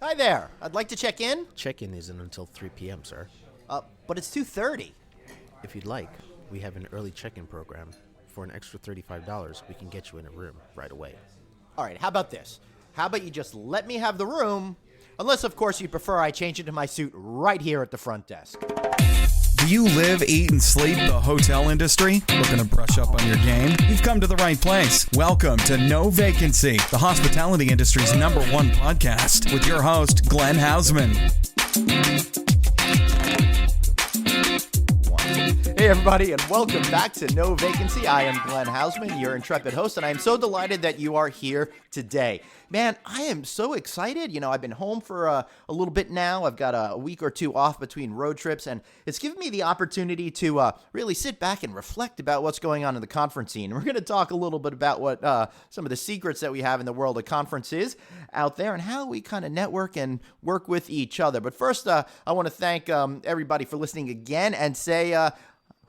Hi there. I'd like to check in. Check-in isn't until 3 p.m., sir. But it's 2:30. If you'd like, we have an early check-in program. For an extra $35, we can get you in a room right away. All right, how about this? How about you just let me have the room? Unless, of course, you prefer I change into my suit right here at the front desk. Do you live, eat, and sleep the hotel industry? Looking to brush up on your game? You've come to the right place. Welcome to No Vacancy, the hospitality industry's #1 podcast, with your host, Glenn Hausman. Hey, everybody, and welcome back to No Vacancy. I am Glenn Hausman, your intrepid host, and I am so delighted that you are here today. Man, I am so excited. You know, I've been home for a little bit now. I've got a week or two off between road trips, and it's given me the opportunity to really sit back and reflect about what's going on in the conference scene. We're going to talk a little bit about what some of the secrets that we have in the world of conferences out there and how we kind of network and work with each other. But first, I want to thank everybody for listening again and say,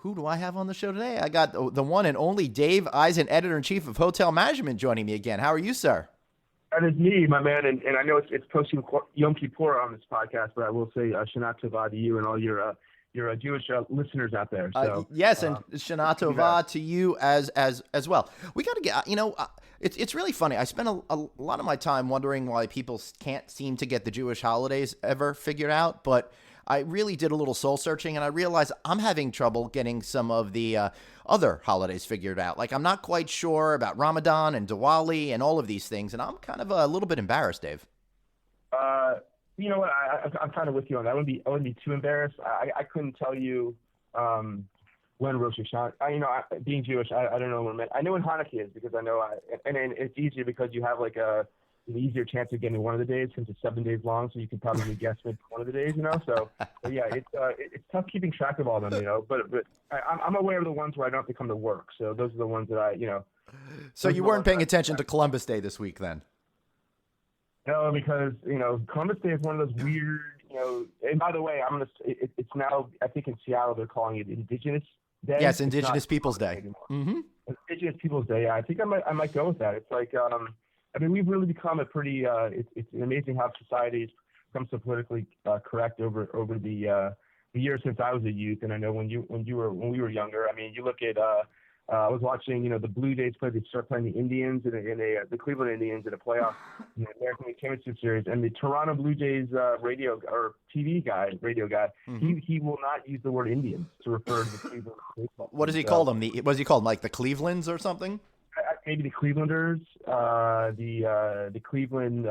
who do I have on the show today? I got the one and only Dave Eisen, Editor-in-Chief of Hotel Management, joining me again. How are you, sir? That is me, my man, and I know it's posting Yom Kippur on this podcast, but I will say Shana Tova to you and all your Jewish listeners out there. So, yes, and Shana Tova to you as well. We got to get, it's really funny. I spent a lot of my time wondering why people can't seem to get the Jewish holidays ever figured out, but I really did a little soul searching, and I realized I'm having trouble getting some of the other holidays figured out. Like, I'm not quite sure about Ramadan and Diwali and all of these things, and I'm kind of a little bit embarrassed, Dave. You know what? I'm kind of with you on that. I wouldn't be too embarrassed. I couldn't tell you when Rosh Hashanah. Being Jewish, I don't know when. I know when Hanukkah is because I know. And it's easier because you have like an easier chance of getting one of the days since it's 7 days long, so you can probably guess maybe one of the days, So, but yeah, it's tough keeping track of all of them, But I'm aware of the ones where I don't have to come to work, so those are the ones that So you weren't paying attention to Columbus Day this week, then? No, because Columbus Day is one of those weird, And by the way, it's now, I think in Seattle they're calling it Indigenous Day. Yes, Indigenous Peoples Day. Mm-hmm. Indigenous Peoples Day. Yeah, I think I might go with that. It's like. We've really become a pretty. It's amazing how society's become so politically correct over the years since I was a youth. And I know when we were younger. I mean, you look at. I was watching, the Blue Jays play. They start playing the Indians the Cleveland Indians in a playoff in the American League Championship Series, and the Toronto Blue Jays radio guy, mm-hmm. he will not use the word Indians to refer to the Cleveland baseball. What does he call them? What does he call them? Like the Clevelands or something? Maybe the Clevelanders, the Cleveland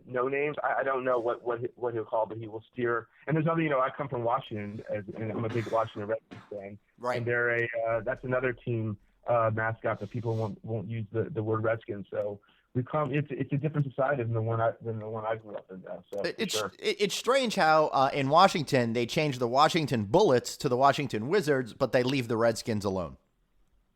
no names. I don't know what he'll call, but he will steer. And there's other, I come from Washington, and I'm a big Washington Redskins fan. Right. And they're that's another team mascot that people won't use the word Redskins. So it's a different society than the one I grew up in. So it's strange how in Washington they changed the Washington Bullets to the Washington Wizards, but they leave the Redskins alone.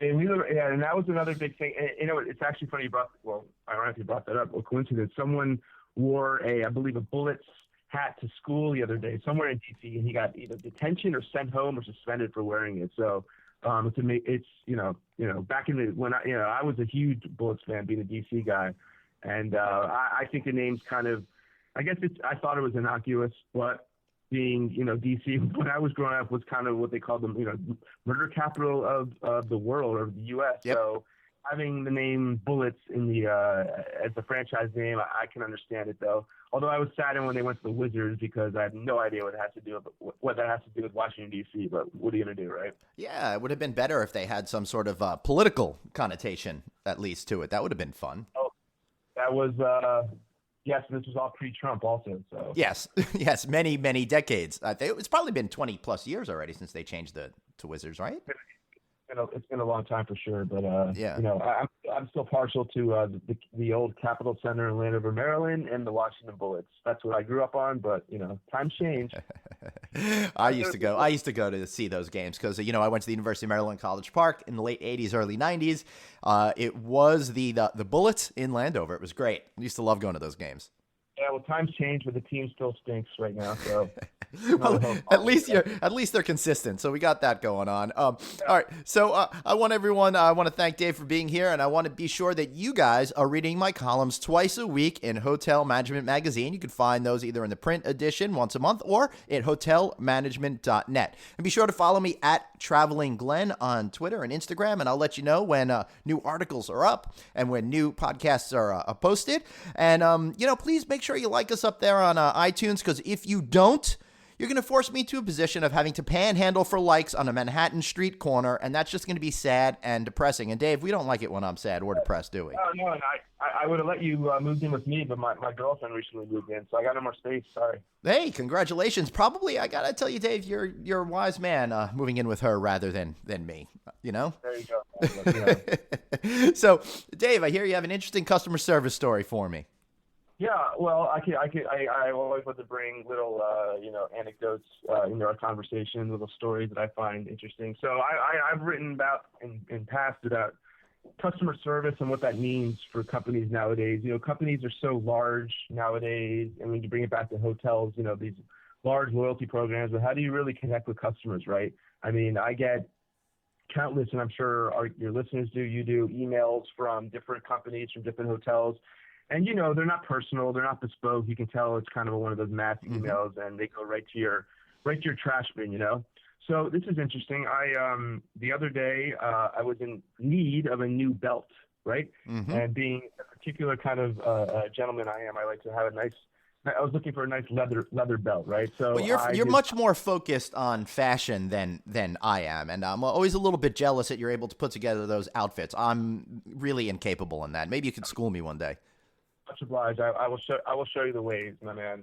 And that was another big thing. And, it's actually funny you brought. Well, I don't know if you brought that up. Well, coincidence. Someone wore I believe a Bullets hat to school the other day, somewhere in DC, and he got either detention or sent home or suspended for wearing it. So, it's back in when I was a huge Bullets fan, being a DC guy, and I think the name's kind of. I guess I thought it was innocuous, but. Being, DC, when I was growing up, was kind of what they called the, murder capital of the world, or the U.S. Yep. So having the name Bullets in the as the franchise name, I can understand it, though. Although I was saddened when they went to the Wizards because I have no idea what that has to do with Washington, D.C., but what are you going to do, right? Yeah, it would have been better if they had some sort of political connotation, at least, to it. That would have been fun. Oh, that was... Yes, this was all pre-Trump also. So yes, many, many decades. It's probably been 20 plus years already since they changed to Wizards, right? It's been a long time for sure, but yeah. I'm still partial to the old Capitol Center in Landover, Maryland, and the Washington Bullets. That's what I grew up on, but times change. I used to go to see those games because I went to the University of Maryland College Park in the late 80s, early 90s. It was the Bullets in Landover. It was great. I used to love going to those games. Yeah, well, times change, but the team still stinks right now. So, well, at least they're consistent. So we got that going on. All right. So I want to thank Dave for being here, and I want to be sure that you guys are reading my columns twice a week in Hotel Management Magazine. You can find those either in the print edition once a month or at hotelmanagement.net. And be sure to follow me at Traveling Glenn on Twitter and Instagram, and I'll let you know when new articles are up and when new podcasts are posted. And please make sure you like us up there on iTunes, because if you don't, you're going to force me to a position of having to panhandle for likes on a Manhattan street corner, and that's just going to be sad and depressing. And Dave, we don't like it when I'm sad or depressed, do we? Oh, no, and I would have let you move in with me, but my girlfriend recently moved in, so I got no more space. Sorry. Hey, congratulations. Probably, I got to tell you, Dave, you're a wise man moving in with her rather than me, you know? There you go. So, Dave, I hear you have an interesting customer service story for me. Yeah, well, I always like to bring little, anecdotes into our conversation, little stories that I find interesting. So I've written about in past about customer service and what that means for companies nowadays. You know, companies are so large nowadays, and when you bring it back to hotels, you know, these large loyalty programs, but how do you really connect with customers, right? I mean, I get countless, and I'm sure your listeners do, you do, emails from different companies, from different hotels. And, you know, they're not personal. They're not bespoke. You can tell it's kind of one of those mass emails, and they go right to your trash bin, you know. So this is interesting. The other day, I was in need of a new belt, right? And being a particular kind of gentleman I am, I like to have I was looking for a nice leather belt, right? So well, you're much more focused on fashion than I am, and I'm always a little bit jealous that you're able to put together those outfits. I'm really incapable in that. Maybe you could school me one day. Much obliged. I will show you the ways, my man,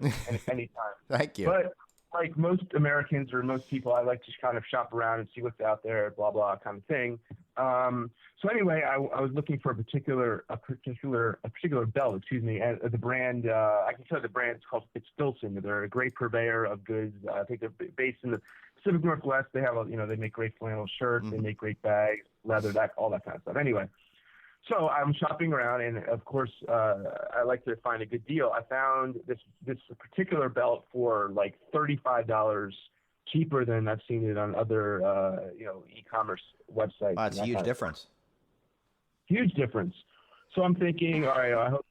anytime. Thank you. But like most Americans or most people, I like to kind of shop around and see what's out there, blah blah kind of thing. So anyway, I was looking for a particular belt, excuse me, and the brand. I can tell you the brand. It's called Filson. They're a great purveyor of goods. I think they're based in the Pacific Northwest. They have they make great flannel shirts. They make great bags, leather, all that kind of stuff. Anyway. So I'm shopping around, and of course, I like to find a good deal. I found this particular belt for like $35 cheaper than I've seen it on other, e-commerce websites. Wow, that's a huge difference. Huge difference. So I'm thinking, all right, I hope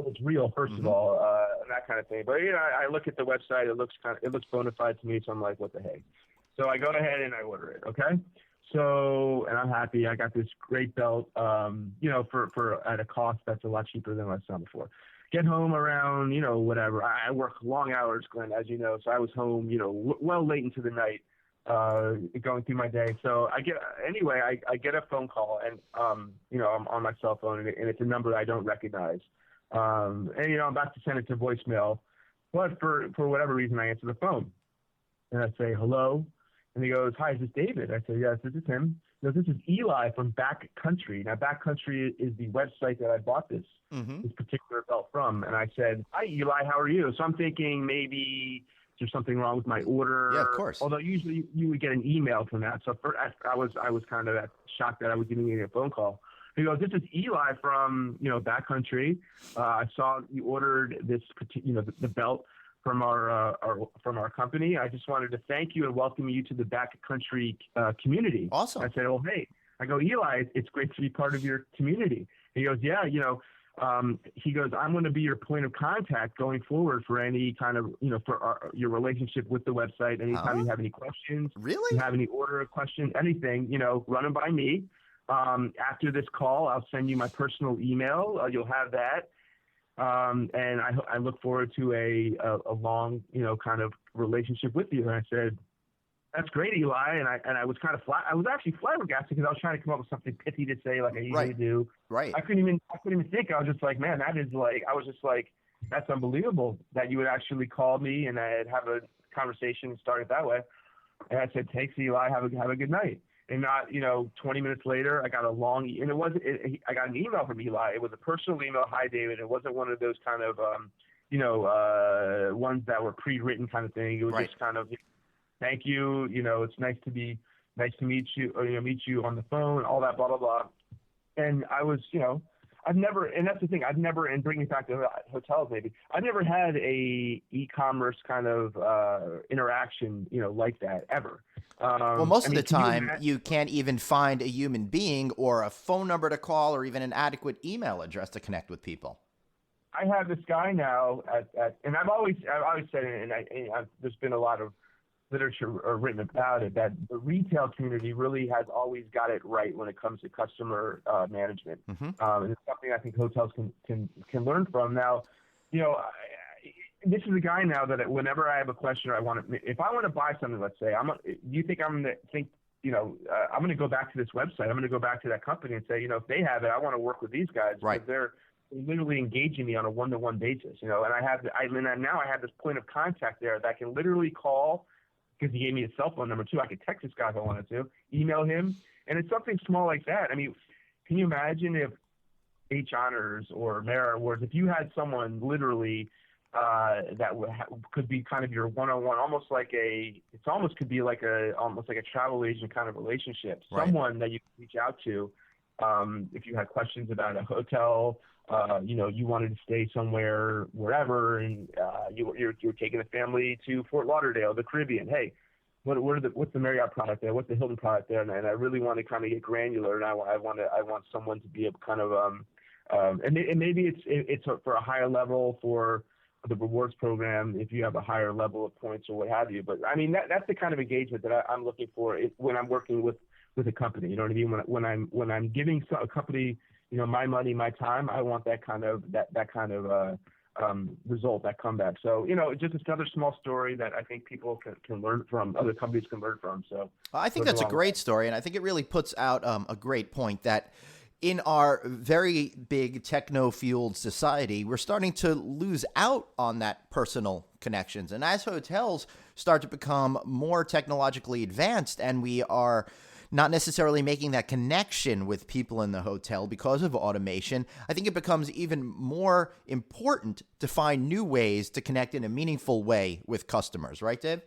it's real, first of all, and that kind of thing. But I look at the website; it looks bona fide to me. So I'm like, what the heck? So I go ahead and I order it. Okay. So, and I'm happy. I got this great belt, for at a cost that's a lot cheaper than what I saw before. Get home around, whatever. I work long hours, Glenn, as you know. So I was home, well late into the night, going through my day. So I get a phone call, and I'm on my cell phone, and it's a number I don't recognize. I'm about to send it to voicemail, but for whatever reason, I answer the phone, and I say hello. And he goes, "Hi, is this David?" I said, "Yes, this is him." He goes, "This is Eli from Backcountry." Now, Backcountry is the website that I bought this particular belt from. And I said, "Hi, Eli, how are you?" So I'm thinking maybe there's something wrong with my order. Yeah, of course. Although usually you would get an email from that. So I was kind of shocked that I was getting a phone call. He goes, "This is Eli from Backcountry. I saw you ordered this the belt from our company. I just wanted to thank you and welcome you to the Backcountry community." Awesome. I said, "Oh, hey." I go, "Eli, it's great to be part of your community." He goes, "Yeah, he goes, I'm going to be your point of contact going forward for any kind of, your relationship with the website. Anytime you have any questions, really, you have any order questions, anything, run them by me. After this call, I'll send you my personal email. You'll have that. And I look forward to a long, kind of relationship with you." And I said, "That's great, Eli." And I was kind of I was actually flabbergasted because I was trying to come up with something pithy to say, like I usually do. Right. I couldn't even think. I was just like, man, that's unbelievable that you would actually call me and I'd have a conversation and start it that way. And I said, "Thanks, Eli. Have a good night." And not, 20 minutes later, I got I got an email from Eli. It was a personal email. "Hi, David." It wasn't one of those kind of, ones that were pre-written kind of thing. It was just kind of, "Thank you. It's nice to meet you, or, meet you on the phone," all that, blah, blah, blah. And I was, I've never, and that's the thing, and bringing it back to hotels maybe, I've never had a e-commerce kind of interaction, like that ever. Well, most of the time, you can't even find a human being or a phone number to call or even an adequate email address to connect with people. I have this guy now and I've always said it, and there's been a lot of literature written about it, that the retail community really has always got it right when it comes to customer management. And it's something I think hotels can learn from. Now, this is a guy now that whenever I have a question or if I want to buy something, let's say, do you think I'm going to think, I'm going to go back to this website. I'm going to go back to that company and say, if they have it, I want to work with these guys. Right. Because they're literally engaging me on a one-to-one basis, and now I have this point of contact there that I can literally call, because he gave me his cell phone number too. I could text this guy if I wanted to, email him. And it's something small like that. I mean, can you imagine if H Honors or Merit Awards, if you had someone literally that could be kind of your one-on-one, almost like could be like almost like a travel agent kind of relationship. Right. Someone that you can reach out to if you had questions about a hotel, you wanted to stay somewhere, wherever, and you're taking a family to Fort Lauderdale, the Caribbean. Hey, what's the Marriott product there? What's the Hilton product there? And I really want to kind of get granular, and I want someone to be able to kind of and maybe it's for a higher level for the rewards program if you have a higher level of points or what have you. But I mean that's the kind of engagement that I'm looking for when I'm working with a company. You know what I mean? When I'm giving a company, my money, my time, I want that kind of result, that comeback. So, just another small story that I think people can learn from, other companies can learn from. So I think that's a great story, and I think it really puts out a great point that in our very big techno-fueled society, we're starting to lose out on that personal connections. And as hotels start to become more technologically advanced and we are not necessarily making that connection with people in the hotel because of automation, I think it becomes even more important to find new ways to connect in a meaningful way with customers. Right, Dave?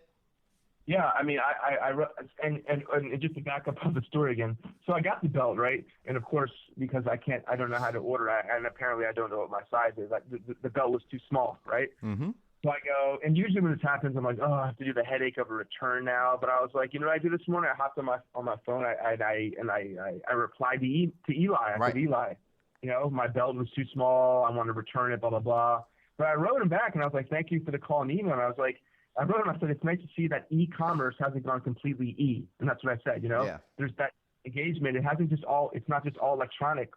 Yeah, I mean, and just to back up on the story again. So I got the belt, right? And of course, because I don't know how to order, and apparently I don't know what my size is. The belt was too small, right? Mm-hmm. So I go, and usually when this happens, I'm like, oh, I have to do the headache of a return now. But I was like, what I did this morning? I hopped on my phone, I replied to Eli. I said, Eli, my belt was too small. I want to return it, blah blah blah. But I wrote him back, and I was like, thank you for the call and email. And I was like, I wrote him, I said, it's nice to see that e-commerce hasn't gone completely e. And that's what I said, Yeah. There's that engagement. It's not just all electronic,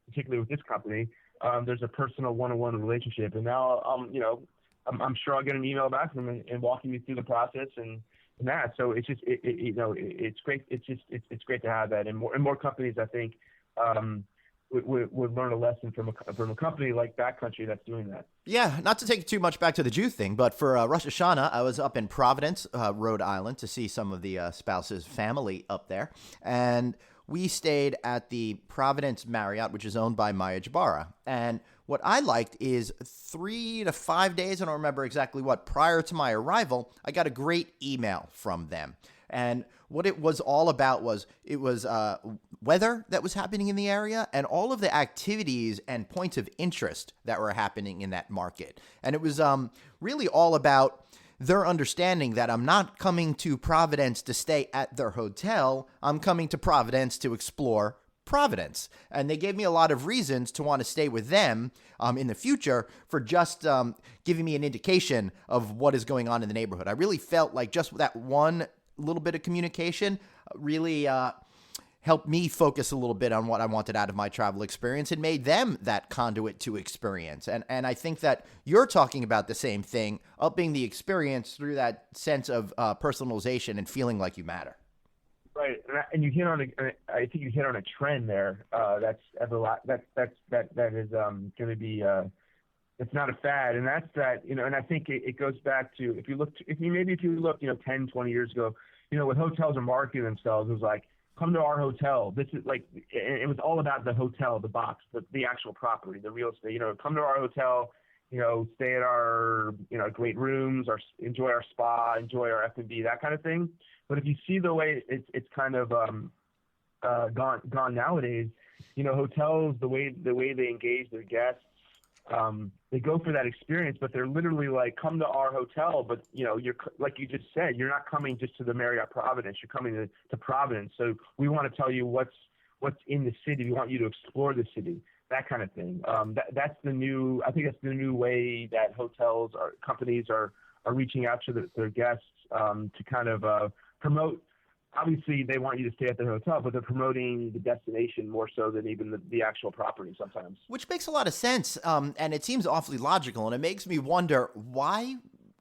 particularly with this company. There's a personal one-on-one relationship. And now, I'm sure I'll get an email back from him and walking me through the process and that. So it's just, it's great. It's great to have that. And more companies, I think, would learn a lesson from a company like Backcountry that's doing that. Yeah, not to take too much back to the Jew thing, but for Rosh Hashanah, I was up in Providence, Rhode Island, to see some of the spouse's family up there. And we stayed at the Providence Marriott, which is owned by Maya Jabara. And what I liked is 3 to 5 days, I don't remember exactly what, prior to my arrival, I got a great email from them. And what it was all about was it was weather that was happening in the area and all of the activities and points of interest that were happening in that market. And it was really all about their understanding that I'm not coming to Providence to stay at their hotel. I'm coming to Providence to explore Providence. And they gave me a lot of reasons to want to stay with them in the future for just giving me an indication of what is going on in the neighborhood. I really felt like just that one little bit of communication really helped me focus a little bit on what I wanted out of my travel experience and made them that conduit to experience. And I think that you're talking about the same thing, upping the experience through that sense of personalization and feeling like you matter. Right, and you hit on I think you hit on a trend there. That is going to be. It's not a fad, and that's that. And I think it goes back to if you look 10, 20 years ago, when hotels are marketing themselves, it was like, come to our hotel. This is like, it was all about the hotel, the box, the actual property, the real estate. Come to our hotel. Stay at our great rooms, enjoy our spa, enjoy our F&B, that kind of thing. But if you see the way it's kind of gone nowadays, hotels, the way they engage their guests, they go for that experience, but they're literally like, come to our hotel. But, you're, like you just said, you're not coming just to the Marriott Providence. You're coming to Providence. So we want to tell you what's in the city. We want you to explore the city, that kind of thing. I think that's the new way that companies are reaching out to their guests to kind of promote. Obviously, they want you to stay at their hotel, but they're promoting the destination more so than even the actual property sometimes. Which makes a lot of sense, and it seems awfully logical, and it makes me wonder why,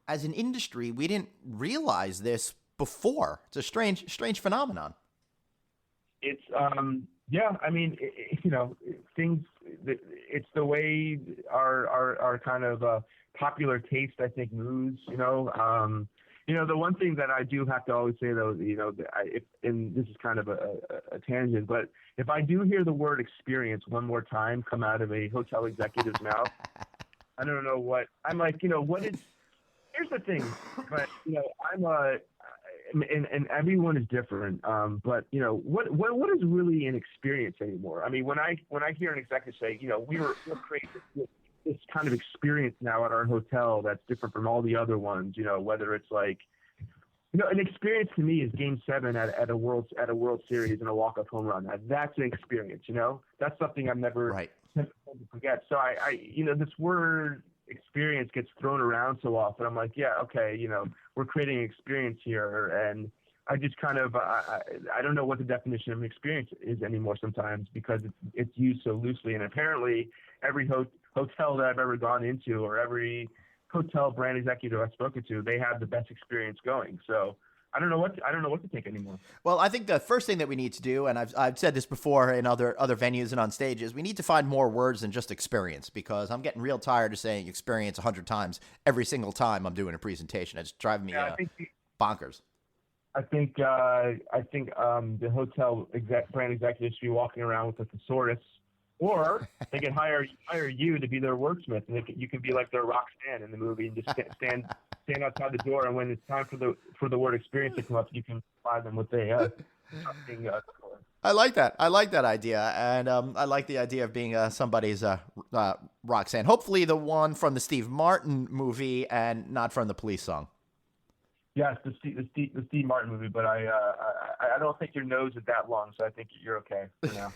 as an industry, we didn't realize this before. It's a strange phenomenon. It's things. It's the way our kind of popular taste, I think, moves. The one thing that I do have to always say, though, and this is kind of a tangent, but if I do hear the word experience one more time come out of a hotel executive's mouth, I don't know what I'm like. What is? Here's the thing, but and everyone is different. But what is really an experience anymore? I mean, when I hear an executive say, we're creating this kind of experience now at our hotel that's different from all the other ones, whether it's like, an experience to me is Game 7 at a World Series and a walk-off home run. That's an experience, that's something I've never forget. So I this word experience gets thrown around so often. I'm like, yeah, okay, we're creating an experience here, and I just kind of I don't know what the definition of an experience is anymore sometimes, because it's used so loosely. And apparently every hotel that I've ever gone into, or every hotel brand executive I've spoken to, they have the best experience going. So I don't know what to think anymore. Well, I think the first thing that we need to do, and I've said this before in other venues and on stages, we need to find more words than just experience, because I'm getting real tired of saying experience 100 times every single time I'm doing a presentation. It's driving me bonkers. I think the hotel brand executives should be walking around with a thesaurus, or they can hire you to be their wordsmith, and you can be like their Roxanne in the movie and just stand outside the door, and when it's time for the word experience to come up, you can provide them with something. I like that. I like that idea, and I like the idea of being somebody's Roxanne. Hopefully, the one from the Steve Martin movie, and not from the Police song. Yes, the Steve Martin movie, but I don't think your nose is that long, so I think you're okay for now.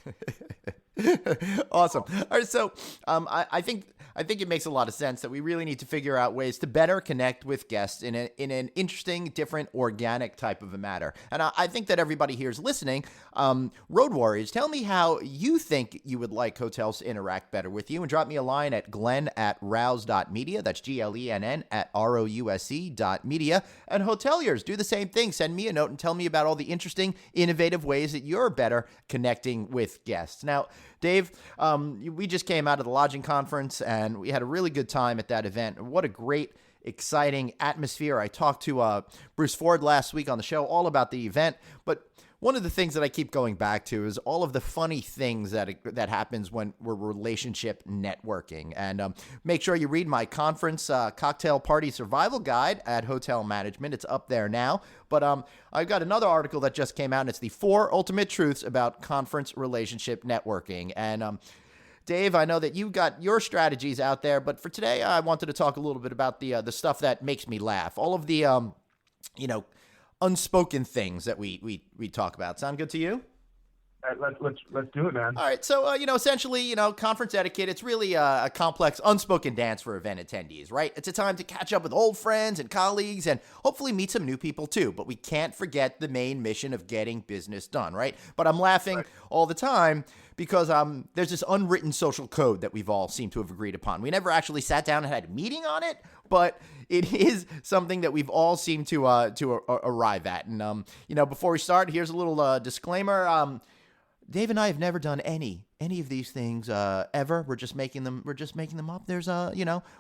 Awesome. All right, so I think it makes a lot of sense that we really need to figure out ways to better connect with guests in an interesting, different, organic type of a matter. And I think that everybody here is listening. Road Warriors, tell me how you think you would like hotels to interact better with you, and drop me a line at glenn@rouse.media. That's GLENN @ROUSE.media. And hoteliers, do the same thing. Send me a note and tell me about all the interesting, innovative ways that you're better connecting with guests. Now, Dave, we just came out of the lodging conference, and we had a really good time at that event. What a great, exciting atmosphere. I talked to Bruce Ford last week on the show all about the event, but one of the things that I keep going back to is all of the funny things that happens when we're relationship networking. And make sure you read my conference cocktail party survival guide at Hotel Management. It's up there now. But I've got another article that just came out, and it's the 4 ultimate truths about conference relationship networking. And Dave, I know that you got your strategies out there, but for today, I wanted to talk a little bit about the stuff that makes me laugh. All of the unspoken things that we talk about. Sound good to you? Let's do it, man. All right. So, essentially, conference etiquette, it's really a complex, unspoken dance for event attendees, right? It's a time to catch up with old friends and colleagues and hopefully meet some new people too. But we can't forget the main mission of getting business done, right? But I'm laughing all the time because there's this unwritten social code that we've all seemed to have agreed upon. We never actually sat down and had a meeting on it, but it is something that we've all seemed to arrive at. And, before we start, here's a little disclaimer. Dave and I have never done any of these things ever. We're just making them up. There's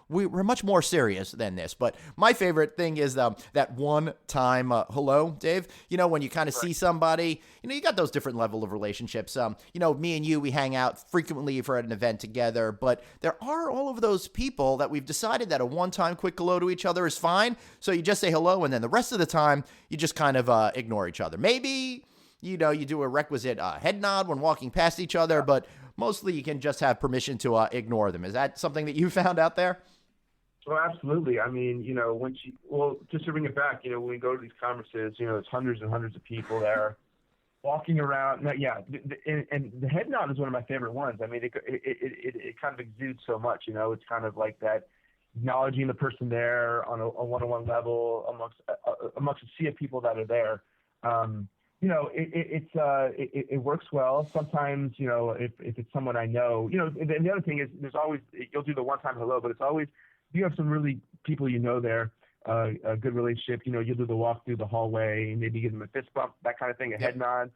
we're much more serious than this. But my favorite thing is that one time hello, Dave. When you kind of see somebody, you got those different level of relationships. Me and you, we hang out frequently for an event together. But there are all of those people that we've decided that a one-time quick hello to each other is fine. So you just say hello, and then the rest of the time you just kind of ignore each other. Maybe you do a requisite head nod when walking past each other, but mostly you can just have permission to ignore them. Is that something that you found out there? Well, absolutely. I mean, just to bring it back, when we go to these conferences, it's hundreds and hundreds of people there walking around. Now, yeah, and the head nod is one of my favorite ones. I mean, it kind of exudes so much. It's kind of like that, acknowledging the person there on a one-on-one level amongst a sea of people that are there. It works well. Sometimes, if it's someone I know, and the other thing is there's always, you'll do the one-time hello, but it's always, you have some really people there, a good relationship, you'll do the walk through the hallway, maybe give them a fist bump, that kind of thing, a head nod.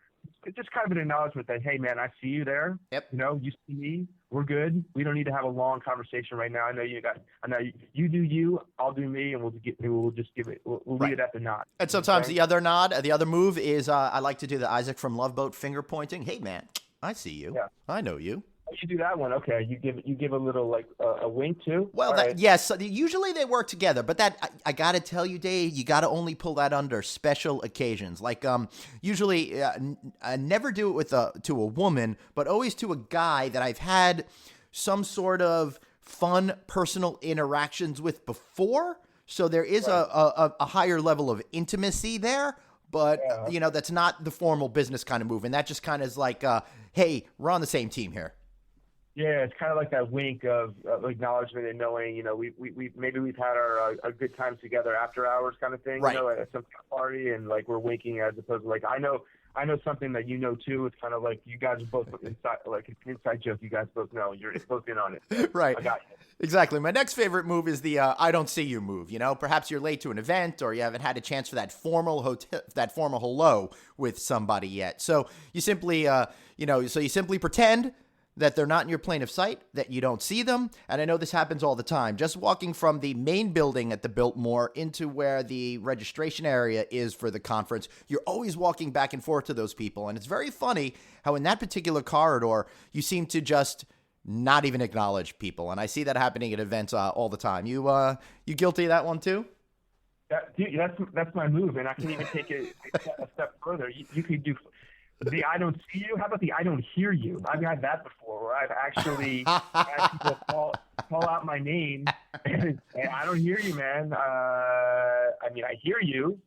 It's just kind of an acknowledgement that, hey, man, I see you there. Yep. You see me. We're good. We don't need to have a long conversation right now. I know you do you, I'll do me, and we'll leave it at the nod. And sometimes the other move is I like to do the Isaac from Love Boat finger pointing. Hey, man, I see you. Yeah. I know you. You do that one, okay? You give a little like a wink too. Well, yes. Usually they work together, but that I gotta tell you, Dave, you gotta only pull that under special occasions. Like usually, I never do it to a woman, but always to a guy that I've had some sort of fun personal interactions with before. So there is a higher level of intimacy there. But, that's not the formal business kind of move. And that just kind of is like, hey, we're on the same team here. Yeah, it's kind of like that wink of acknowledgement and knowing, we've had our good times together after hours kind of thing, right. At some party, and like we're winking as opposed to like I know something that you know too. It's kind of like you guys are both inside, like it's an inside joke. You guys both know you're both in on it. So right. I got you. Exactly. My next favorite move is the I don't see you move. Perhaps you're late to an event or you haven't had a chance for that formal hello with somebody yet. So you simply pretend that they're not in your plane of sight, that you don't see them. And I know this happens all the time. Just walking from the main building at the Biltmore into where the registration area is for the conference, you're always walking back and forth to those people. And it's very funny how in that particular corridor, you seem to just not even acknowledge people. And I see that happening at events all the time. You guilty of that one too? Dude, that's my move. And I can even take it a step further. You could do the I don't see you. How about the I don't hear you? I've had that before where I've actually had people call out my name and I don't hear you, man. I mean, I hear you,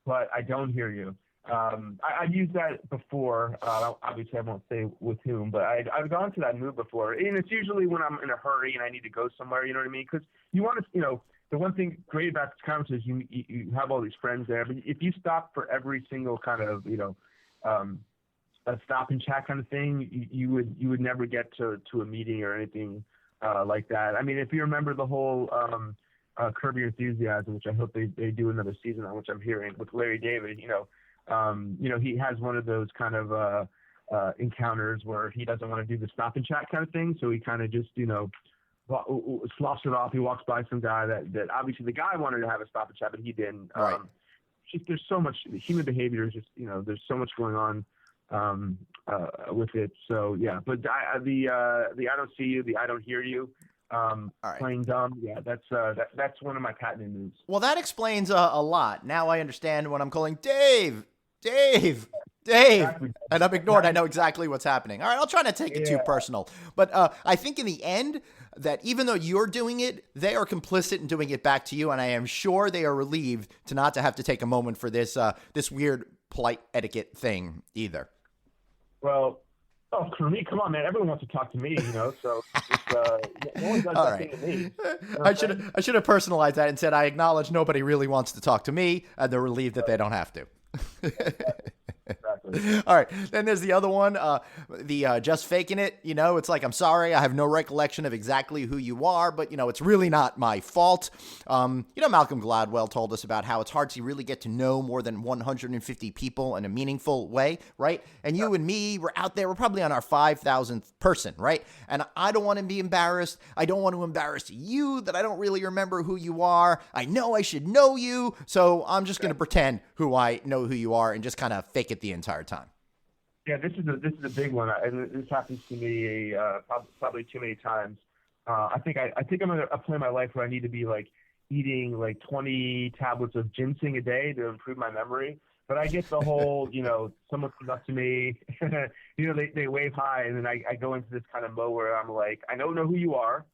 but I don't hear you. I've used that before. Obviously, I won't say with whom, but I've gone to that move before. And it's usually when I'm in a hurry and I need to go somewhere, you know what I mean? Because you want to, the one thing great about this conference is you have all these friends there. But if you stop for every single kind of, a stop and chat kind of thing, you would never get to a meeting or anything like that. I mean, if you remember the whole Curb Your Enthusiasm, which I hope they do another season on, which I'm hearing with Larry David, he has one of those kind of encounters where he doesn't want to do the stop and chat kind of thing. So he kind of just, sloughs it off. He walks by some guy that obviously the guy wanted to have a stop and chat, but he didn't. Right. Just there's so much human behavior is just, there's so much going on with it. So yeah, but the I don't see you, the I don't hear you, right. Playing dumb. Yeah, that's one of my patented moves. Well, that explains a lot. Now I understand when I'm calling Dave, exactly. And I'm ignored. I know exactly what's happening. All right, I'll try not to take it too personal. But I think in the end that even though you're doing it, they are complicit in doing it back to you. And I am sure they are relieved to have to take a moment for this weird polite etiquette thing either. Well, for me, come on, man. Everyone wants to talk to me, so no one does all that right. thing to me. I should have personalized that and said I acknowledge nobody really wants to talk to me, and they're relieved that they don't have to. Exactly. All right. Then there's the other one, the just faking it. It's like, I'm sorry, I have no recollection of exactly who you are, but, it's really not my fault. Malcolm Gladwell told us about how it's hard to really get to know more than 150 people in a meaningful way, right? And you and me, we're out there, we're probably on our 5,000th person, right? And I don't want to be embarrassed. I don't want to embarrass you that I don't really remember who you are. I know I should know you, so I'm just going to pretend I know who you are and just kind of fake it the entire time. Yeah, this is a big one, and this happens to me probably too many times. I think I'm at a point in my life where I need to be like eating like 20 tablets of ginseng a day to improve my memory. But I get the whole, someone comes up to me, they wave hi, and then I go into this kind of mode where I'm like, I don't know who you are.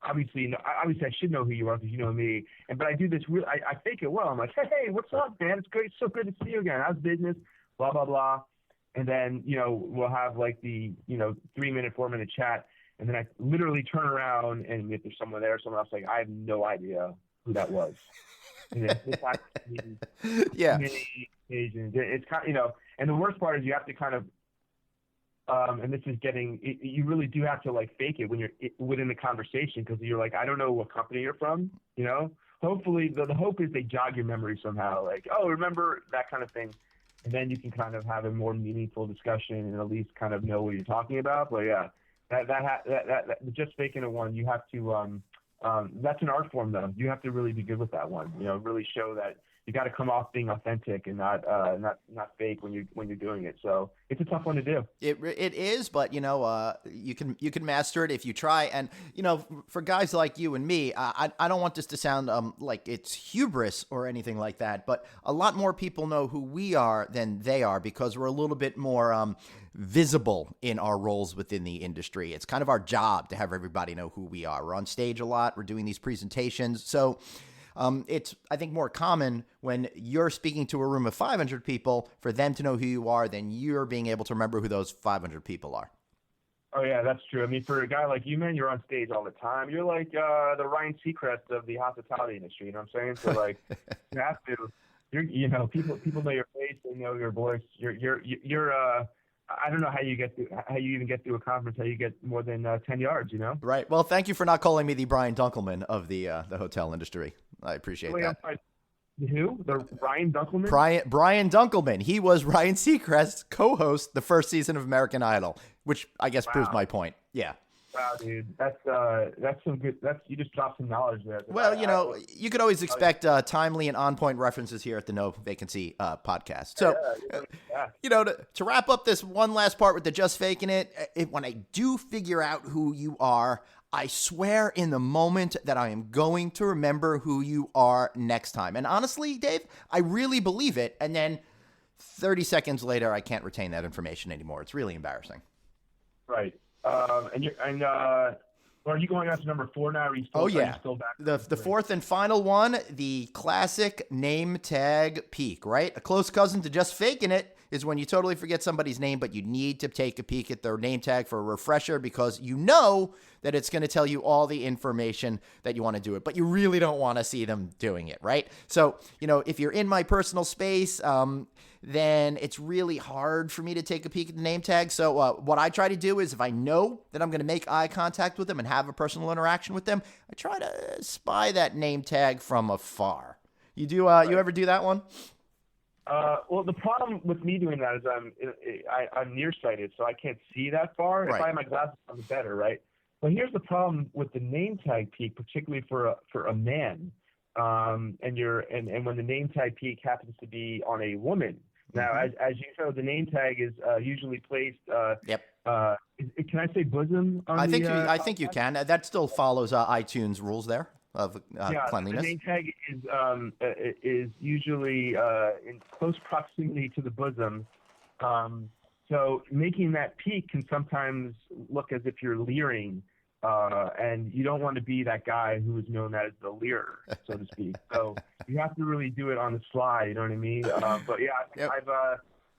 Obviously, I should know who you are because you know me. But I do this I fake it well. I'm like, hey, what's up, man? It's great, so good to see you again. How's business? Blah blah blah. And then we'll have like the 3-minute, 4-minute chat, and then I literally turn around, and if there's someone there, someone else, like, I have no idea who that was. And this happens many occasions. It's kind of, and the worst part is you have to kind of. And this is you really do have to like fake it when you're within the conversation, because you're like, I don't know what company you're from, hopefully the hope is they jog your memory somehow, like, oh, remember that kind of thing. And then you can kind of have a more meaningful discussion and at least kind of know what you're talking about. But yeah, that just faking a one, you have to, that's an art form though. You have to really be good with that one, really show that you got to come off being authentic and not fake when you're doing it. So it's a tough one to do. It is, but you can master it if you try. And for guys like you and me, I don't want this to sound like it's hubris or anything like that. But a lot more people know who we are than they are because we're a little bit more visible in our roles within the industry. It's kind of our job to have everybody know who we are. We're on stage a lot. We're doing these presentations, so. It's, I think, more common when you're speaking to a room of 500 people for them to know who you are than you're being able to remember who those 500 people are. Oh, yeah, that's true. I mean, for a guy like you, man, you're on stage all the time. You're like the Ryan Seacrest of the hospitality industry, you know what I'm saying? So, like, you have to, people know your face, they know your voice. You're I don't know how you even get through a conference, how you get more than 10 yards, Right. Well, thank you for not calling me the Brian Dunkelman of the hotel industry. I appreciate that. Who? The Brian Dunkelman? Brian Dunkelman. He was Ryan Seacrest's co-host the first season of American Idol, which I guess proves my point. Yeah. Wow, dude, that's some good. You just dropped some knowledge there. Well, you could always expect timely and on-point references here at the No Vacancy podcast. So, to wrap up this one last part with the just faking it, when I do figure out who you are, I swear in the moment that I am going to remember who you are next time. And honestly, Dave, I really believe it. And then 30 seconds later, I can't retain that information anymore. It's really embarrassing. Right. Are you going on to number 4 now? Are you still, yeah. Are you still back? The fourth and final one, the classic name tag peek, right? A close cousin to just faking it is when you totally forget somebody's name, but you need to take a peek at their name tag for a refresher because you know that it's going to tell you all the information that you want to do it, but you really don't want to see them doing it, right? So, if you're in my personal space, then it's really hard for me to take a peek at the name tag. So what I try to do is if I know that I'm going to make eye contact with them and have a personal interaction with them, I try to spy that name tag from afar. You do? You ever do that one? Well, the problem with me doing that is I'm nearsighted, so I can't see that far. Right. If I have my glasses on, it's better, right? But here's the problem with the name tag peak, particularly for a man, and when the name tag peak happens to be on a woman. Now, as you know, the name tag is usually placed. Yep. Can I say bosom? I think you can. That still follows iTunes rules there of cleanliness. The name tag is usually in close proximity to the bosom. So making that peak can sometimes look as if you're leering, and you don't want to be that guy who is known as the leerer, so to speak. So you have to really do it on the sly. You know what I mean? But yeah, yep.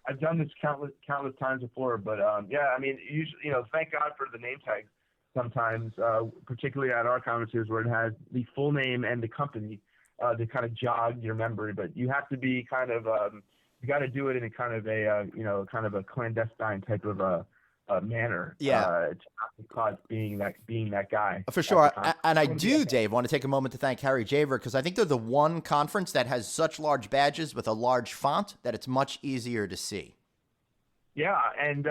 I've done this countless times before. But I mean, usually, thank God for the name tag. Sometimes, particularly at our conferences where it has the full name and the company, to kind of jog your memory. But you have to be kind of you got to do it in a kind of a clandestine type of manner. Yeah. To not be caught being that guy. For sure. And I do, Dave, want to take a moment to thank Harry Javer because I think they're the one conference that has such large badges with a large font that it's much easier to see. Yeah, and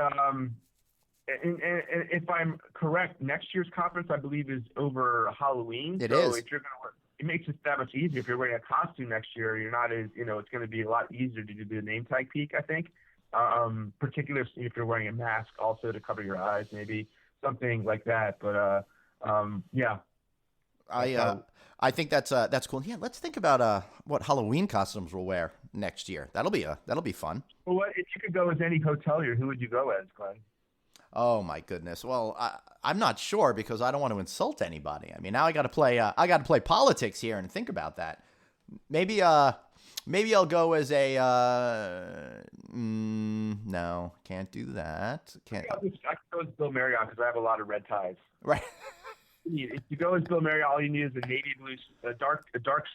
if I'm correct, next year's conference I believe is over Halloween. It is. If you're gonna it makes it that much easier. If you're wearing a costume next year, you're not as it's going to be a lot easier to do the name tag peek. I think, particularly if you're wearing a mask, also to cover your eyes, maybe something like that. But yeah. I think that's cool. Yeah, let's think about what Halloween costumes we'll wear next year. That'll be fun. Well, what if you could go as any hotelier? Who would you go as, Glenn? Oh my goodness. Well, I'm not sure because I don't want to insult anybody. I mean, now I got to play politics here and think about that. Maybe I'll go as a no, can't do that. Can't. I can go as Bill Marriott because I have a lot of red ties. Right. If you go as Bill Marriott, all you need is a navy blue, a dark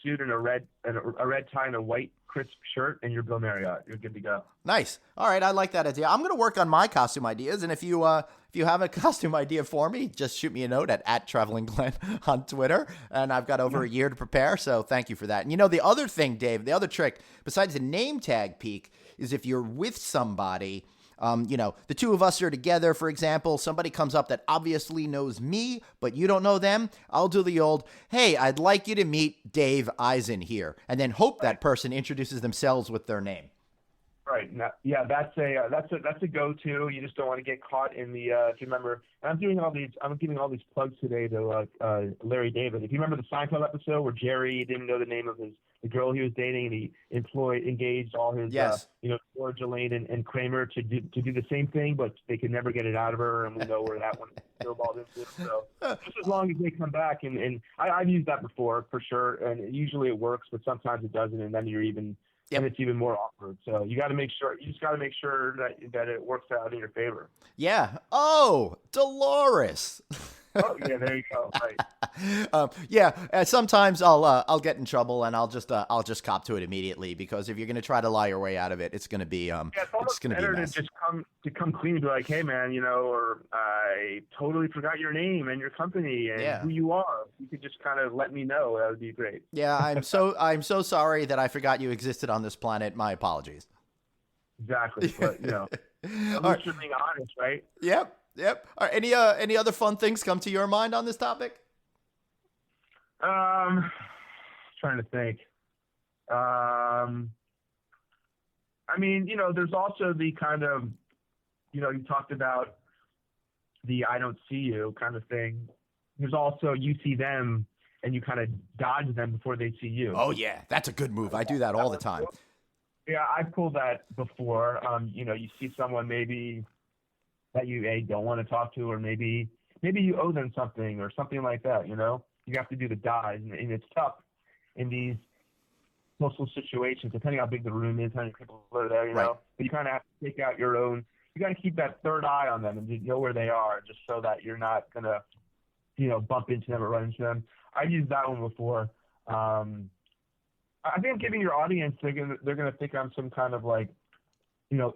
suit, and a red tie and a white crisp shirt, and you're Bill Marriott. You're good to go. Nice. All right, I like that idea. I'm going to work on my costume ideas, and if you have a costume idea for me, just shoot me a note at @TravelingGlenn on Twitter, and I've got over a year to prepare, so thank you for that. And the other thing, Dave, the other trick, besides the name tag peek, is if you're with somebody. The two of us are together, for example, somebody comes up that obviously knows me, but you don't know them. I'll do the old, hey, I'd like you to meet Dave Eisen here, and then hope that person introduces themselves with their name. Right. Now, yeah, that's a go-to. You just don't want to get caught in the. If you remember, and I'm giving all these plugs today to Larry David. If you remember the Seinfeld episode where Jerry didn't know the name of the girl he was dating, and he engaged all his George, Elaine, and Kramer to do the same thing, but they could never get it out of her, and we know where that one snowballed into. So just as long as they come back, and I've used that before for sure, and usually it works, but sometimes it doesn't, and then you're even. Yep. And it's even more awkward. So you got to make sure that it works out in your favor. Yeah. Oh, Dolores. Oh yeah, there you go. Right. Sometimes I'll get in trouble and I'll just cop to it immediately because if you're going to try to lie your way out of it, it's going to be it's going to be a mess. To come clean and be like, hey man, or I totally forgot your name and your company and who you are. You could just kind of let me know. That would be great. Yeah, I'm so sorry that I forgot you existed on this planet. My apologies. Exactly, but at least you're being honest, right? Yep. All right, any other fun things come to your mind on this topic? Trying to think. There's also the kind of, you talked about the I don't see you kind of thing. There's also you see them and you kind of dodge them before they see you. Oh yeah, that's a good move. I do that all the time. Yeah, I pulled that before. You see someone maybe that you don't want to talk to, or maybe you owe them something or something like that. You have to do the dodge, and it's tough in these social situations, depending how big the room is, how many people are there. You know, but you kind of have to take out your own. You got to keep that third eye on them and know where they are, just so that you're not gonna, bump into them or run into them. I've used that one before. I think I'm giving your audience they're gonna think I'm some kind of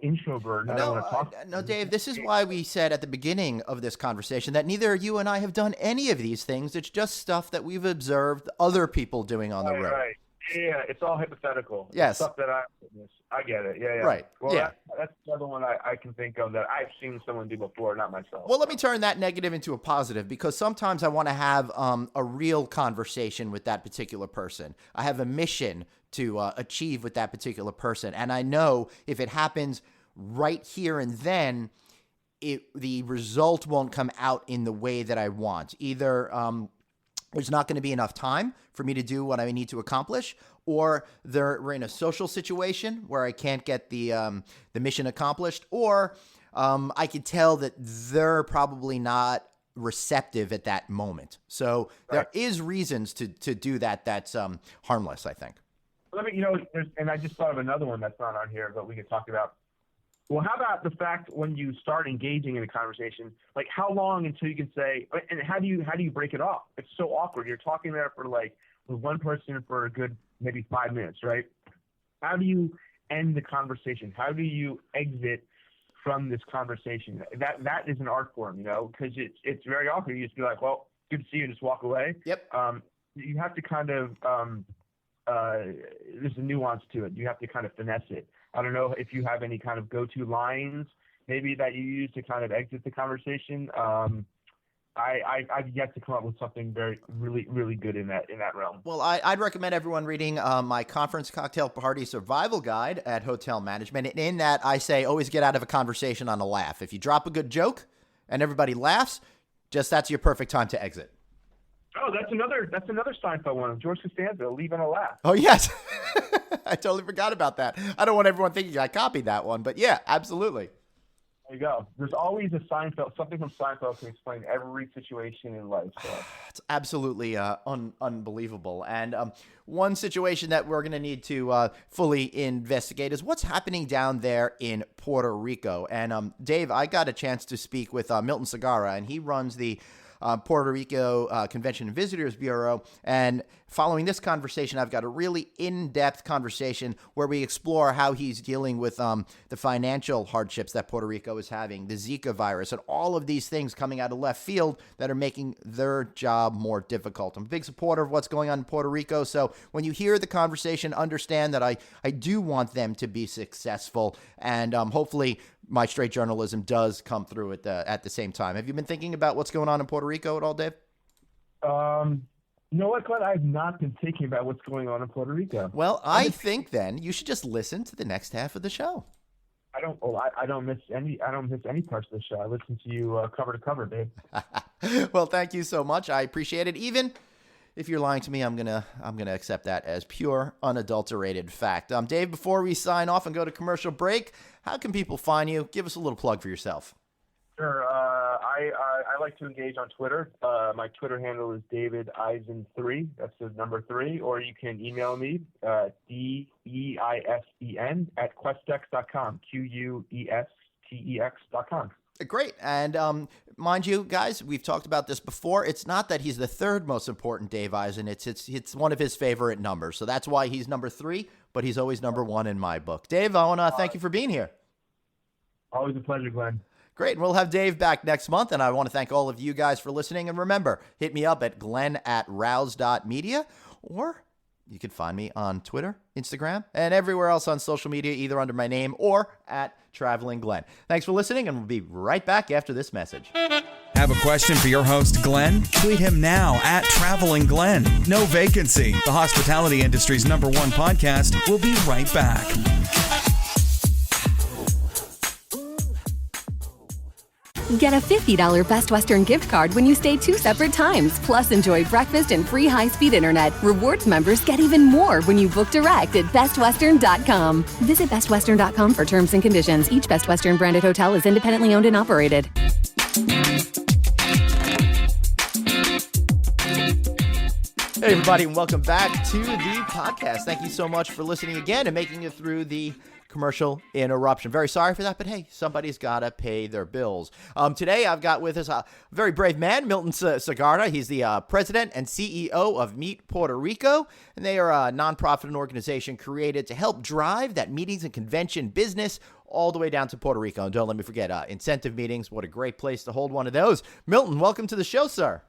introvert. I don't want to talk. No, Dave. This is why we said at the beginning of this conversation that neither you and I have done any of these things. It's just stuff that we've observed other people doing on the road. Right. Yeah, it's all hypothetical. Yes. It's stuff that I get it. Yeah. Right. Well, yeah. That's the other one I can think of that I've seen someone do before, not myself. Well, let me turn that negative into a positive because sometimes I want to have a real conversation with that particular person. I have a mission to achieve with that particular person. And I know if it happens right here and then, the result won't come out in the way that I want. Either there's not going to be enough time for me to do what I need to accomplish, or we're in a social situation where I can't get the mission accomplished, or I can tell that they're probably not receptive at that moment. So there is reasons to do that. That's harmless, I think. Let me, and I just thought of another one that's not on here, but we could talk about. Well, how about the fact when you start engaging in a conversation, like how long until you can say, and how do you break it off? It's so awkward. You're talking there for with one person for a good maybe 5 minutes, right? How do you end the conversation? How do you exit from this conversation? That is an art form, because it's very awkward. You just be like, well, good to see you, and just walk away. Yep. You have to kind of there's a nuance to it. You have to kind of finesse it. I don't know if you have any kind of go-to lines maybe that you use to kind of exit the conversation. I've yet to come up with something really, really good in that realm. Well, I'd recommend everyone reading my conference cocktail party survival guide at Hotel Management. And in that, I say always get out of a conversation on a laugh. If you drop a good joke and everybody laughs, that's your perfect time to exit. Oh, that's another Seinfeld one. George Costanza, Leaving a Laugh. Oh, yes. I totally forgot about that. I don't want everyone thinking I copied that one, but yeah, absolutely. There you go. There's always a Seinfeld, something from Seinfeld to explain every situation in life. So. It's absolutely unbelievable. And one situation that we're going to need to fully investigate is what's happening down there in Puerto Rico. And Dave, I got a chance to speak with Milton Segarra, and he runs the Puerto Rico Convention and Visitors Bureau. And following this conversation, I've got a really in-depth conversation where we explore how he's dealing with the financial hardships that Puerto Rico is having, the Zika virus, and all of these things coming out of left field that are making their job more difficult. I'm a big supporter of what's going on in Puerto Rico, so when you hear the conversation, understand that I do want them to be successful, and hopefully my straight journalism does come through at the same time. Have you been thinking about what's going on in Puerto Rico at all, Dave? You know what, Glenn? I've not been thinking about what's going on in Puerto Rico. Well, I think then you should just listen to the next half of the show. I don't miss any parts of the show. I listen to you cover to cover, Dave. Well, thank you so much. I appreciate it. Even if you're lying to me, I'm gonna accept that as pure, unadulterated fact. Dave, before we sign off and go to commercial break, how can people find you? Give us a little plug for yourself. Sure. I like to engage on Twitter. My Twitter handle is David Eisen3. That's the number 3. Or you can email me, DEISEN at questex.com, QUESTEX.com. Great. And mind you, guys, we've talked about this before. It's not that he's the third most important Dave Eisen. It's one of his favorite numbers. So that's why he's number 3, but he's always number 1 in my book. Dave, I want to thank you for being here. Always a pleasure, Glenn. Great. And we'll have Dave back next month. And I want to thank all of you guys for listening. And remember, hit me up at glenn@rouse.media, or you can find me on Twitter, Instagram, and everywhere else on social media, either under my name or at Traveling Glenn. Thanks for listening, and we'll be right back after this message. Have a question for your host, Glenn? Tweet him now at Traveling Glenn. No Vacancy, the hospitality industry's #1 podcast. We'll be right back. Get a $50 Best Western gift card when you stay 2 separate times. Plus, enjoy breakfast and free high-speed internet. Rewards members get even more when you book direct at bestwestern.com. Visit bestwestern.com for terms and conditions. Each Best Western branded hotel is independently owned and operated. Hey, everybody, and welcome back to the podcast. Thank you so much for listening again and making it through the commercial interruption. Very sorry for that, but hey, somebody's got to pay their bills. Today, I've got with us a very brave man, Milton Segarra. He's the president and CEO of Meet Puerto Rico, and they are a nonprofit and organization created to help drive that meetings and convention business all the way down to Puerto Rico. And don't let me forget, incentive meetings. What a great place to hold one of those. Milton, welcome to the show, sir.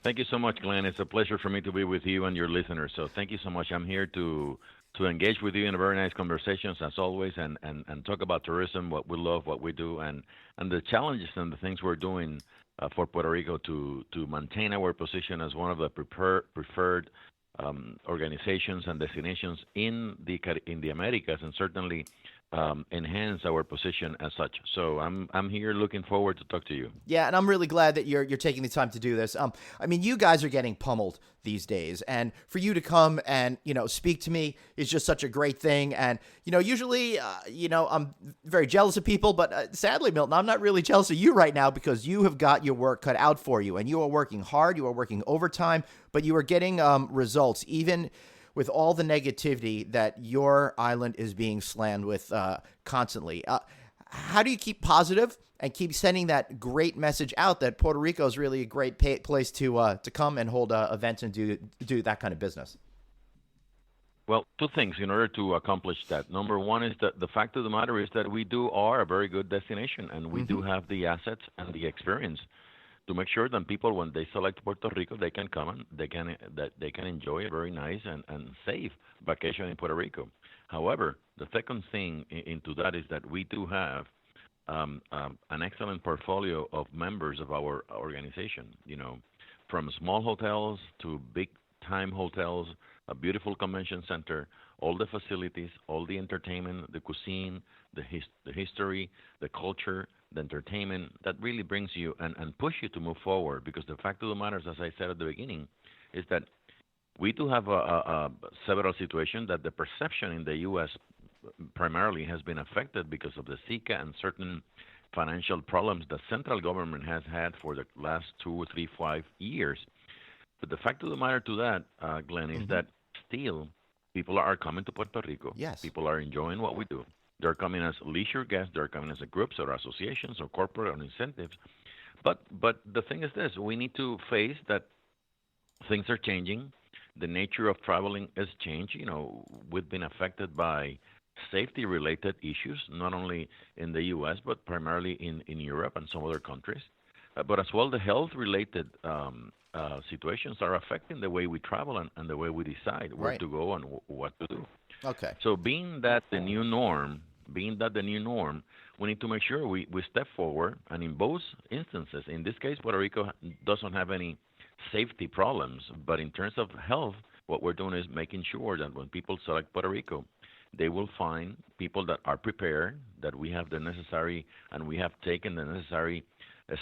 Thank you so much, Glenn. It's a pleasure for me to be with you and your listeners. So thank you so much. I'm here to engage with you in a very nice conversations, as always, and talk about tourism, what we love, what we do, and the challenges and the things we're doing for Puerto Rico to maintain our position as one of the preferred organizations and destinations in the Americas, and certainly enhance our position as such. So I'm here looking forward to talk to you. Yeah, and I'm really glad that you're taking the time to do this. I mean, you guys are getting pummeled these days, and for you to come and speak to me is just such a great thing. And usually, I'm very jealous of people, but sadly, Milton, I'm not really jealous of you right now because you have got your work cut out for you, and you are working hard, you are working overtime, but you are getting results even with all the negativity that your island is being slammed with constantly. How do you keep positive and keep sending that great message out that Puerto Rico is really a great place to come and hold events and do that kind of business? Well, 2 things in order to accomplish that. Number one is that the fact of the matter is that we are a very good destination, and we do have the assets and the experience to make sure that people, when they select Puerto Rico, they can come and they can enjoy a very nice and safe vacation in Puerto Rico. However, the second thing into that is that we do have an excellent portfolio of members of our organization. From small hotels to big time hotels, a beautiful convention center, all the facilities, all the entertainment, the cuisine, the history, the culture, the entertainment that really brings you and push you to move forward. Because the fact of the matter is, as I said at the beginning, is that we do have several situations that the perception in the U.S. primarily has been affected because of the zika and certain financial problems the central government has had for the last 2, 3, 5 years. But the fact of the matter to that, Glenn, is that still people are coming to Puerto Rico. Yes. People are enjoying what we do. They're coming as leisure guests. They're coming as groups or associations or corporate or incentives. But the thing is this: we need to face that things are changing. The nature of traveling has changed. We've been affected by safety-related issues, not only in the U.S., but primarily in Europe and some other countries. But as well, the health-related situations are affecting the way we travel and the way we decide where to go and what to do. Okay. So being that the new norm, we need to make sure we step forward. And in both instances, in this case, Puerto Rico doesn't have any safety problems. But in terms of health, what we're doing is making sure that when people select Puerto Rico, they will find people that are prepared, that we have the necessary, and we have taken the necessary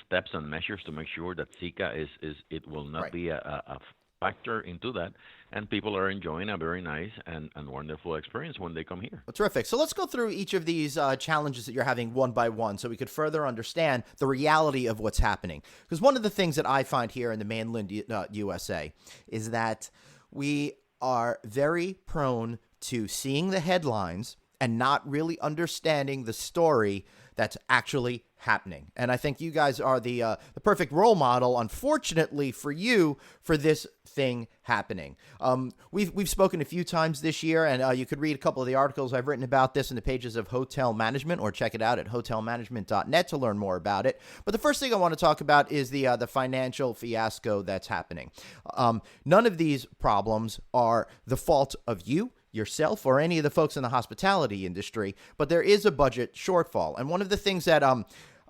steps and measures to make sure that Zika it will not be a factor into that, and people are enjoying a very nice and wonderful experience when they come here. Well, terrific. So let's go through each of these challenges that you're having one by one so we could further understand the reality of what's happening. Because one of the things that I find here in the mainland USA is that we are very prone to seeing the headlines and not really understanding the story that's actually happening. And I think you guys are the perfect role model, unfortunately for you, for this thing happening. We've spoken a few times this year, and you could read a couple of the articles I've written about this in the pages of Hotel Management, or check it out at hotelmanagement.net to learn more about it. But the first thing I want to talk about is the financial fiasco that's happening. None of these problems are the fault of yourself or any of the folks in the hospitality industry, but there is a budget shortfall. And one of the things that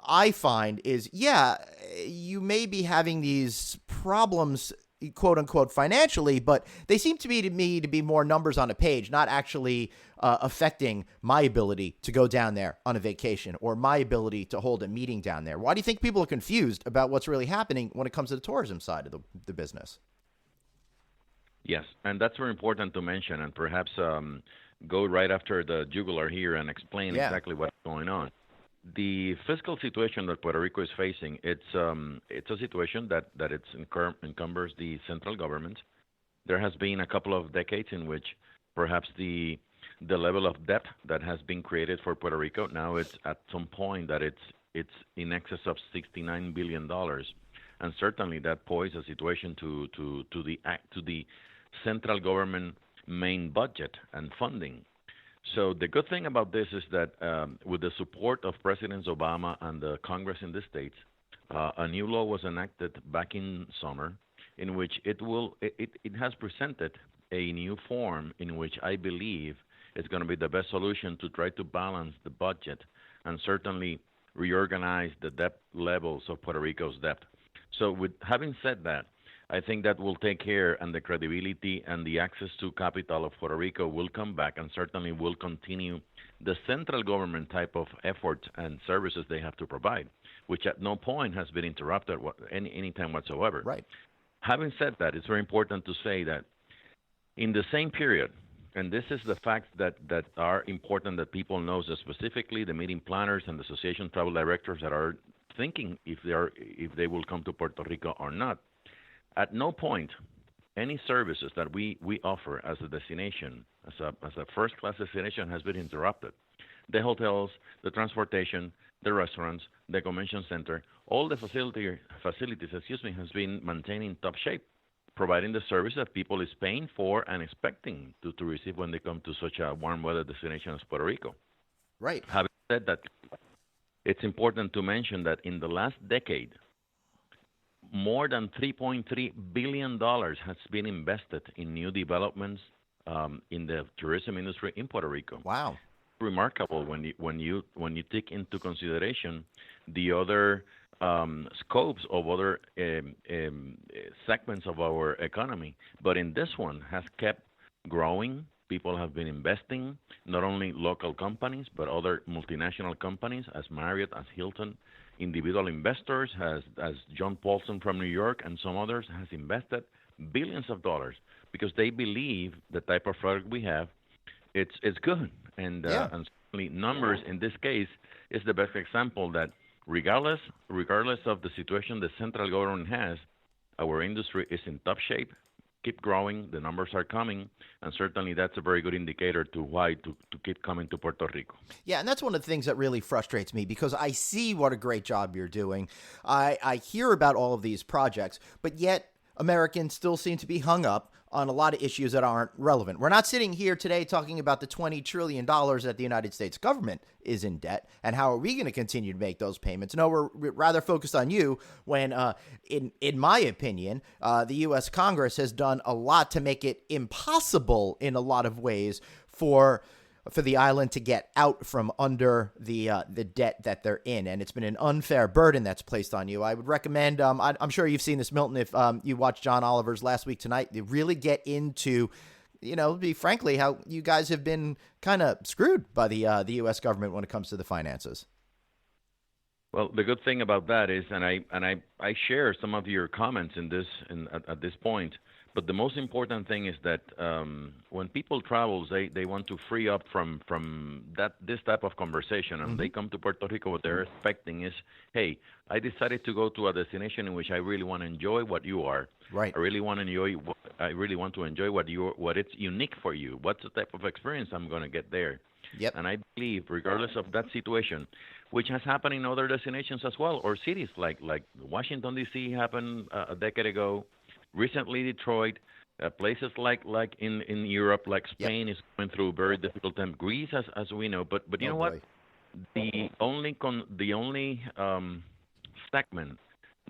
I find is, you may be having these problems, quote unquote, financially, but they seem to me to be more numbers on a page, not actually affecting my ability to go down there on a vacation or my ability to hold a meeting down there. Why do you think people are confused about what's really happening when it comes to the tourism side of the business? Yes, and that's very important to mention, and perhaps go right after the jugular here and explain exactly what's going on. The fiscal situation that Puerto Rico is facing, it's a situation that encumbers the central government. There has been a couple of decades in which perhaps the level of debt that has been created for Puerto Rico, now it's at some point that it's in excess of $69 billion, and certainly that poses a situation to the central government main budget and funding. So the good thing about this is that with the support of President Obama and the Congress in the States, a new law was enacted back in summer in which it has presented a new form in which I believe is going to be the best solution to try to balance the budget and certainly reorganize the debt levels of Puerto Rico's debt. So with having said that, I think that will take care, and the credibility and the access to capital of Puerto Rico will come back, and certainly will continue the central government type of efforts and services they have to provide, which at no point has been interrupted any time whatsoever. Right. Having said that, it's very important to say that in the same period, and this is the facts that are important that people know, so specifically the meeting planners and the association travel directors that are thinking if they will come to Puerto Rico or not. At no point, any services that we offer as a destination, as a first-class destination, has been interrupted. The hotels, the transportation, the restaurants, the convention center, all the facilities, has been maintained in top shape, providing the service that people is paying for and expecting to receive when they come to such a warm weather destination as Puerto Rico. Right. Having said that, it's important to mention that in the last decade, more than $3.3 billion has been invested in new developments in the tourism industry in Puerto Rico. Wow. Remarkable when you take into consideration the other scopes of other segments of our economy. But in this one has kept growing. People have been investing, not only local companies, but other multinational companies, as Marriott, as Hilton, individual investors, as John Paulson from New York and some others, has invested billions of dollars because they believe the type of product we have, it's good. And certainly numbers in this case is the best example that regardless of the situation the central government has, our industry is in top shape, keep growing, the numbers are coming, and certainly that's a very good indicator to why to keep coming to Puerto Rico. Yeah, and that's one of the things that really frustrates me because I see what a great job you're doing. I hear about all of these projects, but yet Americans still seem to be hung up on a lot of issues that aren't relevant. We're not sitting here today talking about the $20 trillion that the United States government is in debt and how are we going to continue to make those payments. No, we're rather focused on you when, in my opinion, the U.S. Congress has done a lot to make it impossible in a lot of ways for the island to get out from under the debt that they're in. And it's been an unfair burden that's placed on you. I would recommend, I'm sure you've seen this, Milton, if you watched John Oliver's Last Week Tonight, they really get into, be frankly, how you guys have been kind of screwed by the U.S. government when it comes to the finances. Well, the good thing about that is, and I share some of your comments at this point, but the most important thing is that when people travel, they want to free up from this type of conversation, and they come to Puerto Rico. What they're expecting is, hey, I decided to go to a destination in which I really want to enjoy what you are. Right. I really want to enjoy what it's unique for you. What's the type of experience I'm going to get there? Yep. And I believe, regardless of that situation, which has happened in other destinations as well, or cities like Washington D.C. happened a decade ago. Recently, Detroit, places like in Europe, like Spain, is going through a very difficult time. Greece, as we know, but you know what? The only segment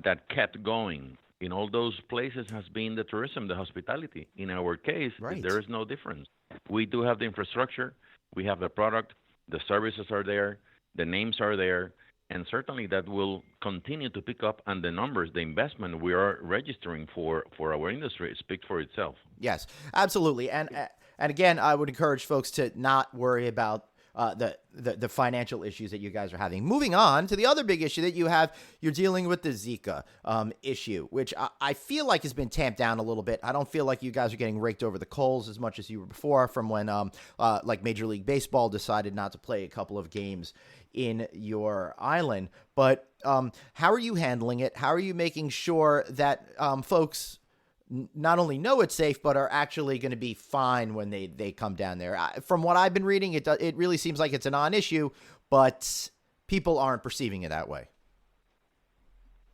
that kept going in all those places has been the tourism, the hospitality. In our case, there is no difference. We do have the infrastructure, we have the product, the services are there, the names are there. And certainly that will continue to pick up, and the numbers, the investment we are registering for our industry speaks for itself. Yes, absolutely. And again, I would encourage folks to not worry about the financial issues that you guys are having. Moving on to the other big issue that you have, you're dealing with the Zika issue, which I feel like has been tamped down a little bit. I don't feel like you guys are getting raked over the coals as much as you were before from when like Major League Baseball decided not to play a couple of games in your island. But how are you handling it? How are you making sure that folks not only know it's safe, but are actually going to be fine when they come down there? From what I've been reading, it really seems like it's a non-issue, but people aren't perceiving it that way.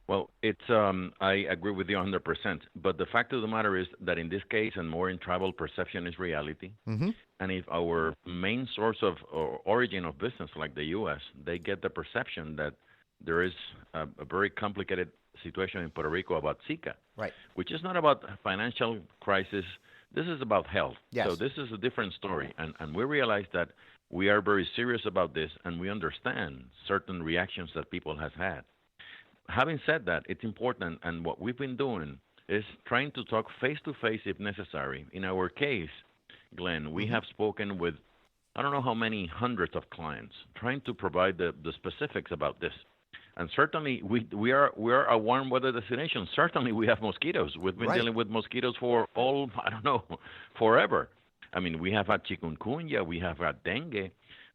Well, it's I agree with you 100%. But the fact of the matter is that in this case, and more in travel, perception is reality. Mm-hmm. And if our main source of or origin of business, like the U.S., they get the perception that there is a very complicated situation in Puerto Rico about Zika, right? Which is not about financial crisis. This is about health. Yes. So this is a different story. And we realize that we are very serious about this, and we understand certain reactions that people have had. Having said that, it's important, and what we've been doing is trying to talk face-to-face if necessary. In our case, Glenn, we have spoken with I don't know how many hundreds of clients, trying to provide the specifics about this. And certainly, we are a warm weather destination. Certainly, we have mosquitoes. We've been dealing with mosquitoes for forever. I mean, we have had chikungunya, we have had dengue,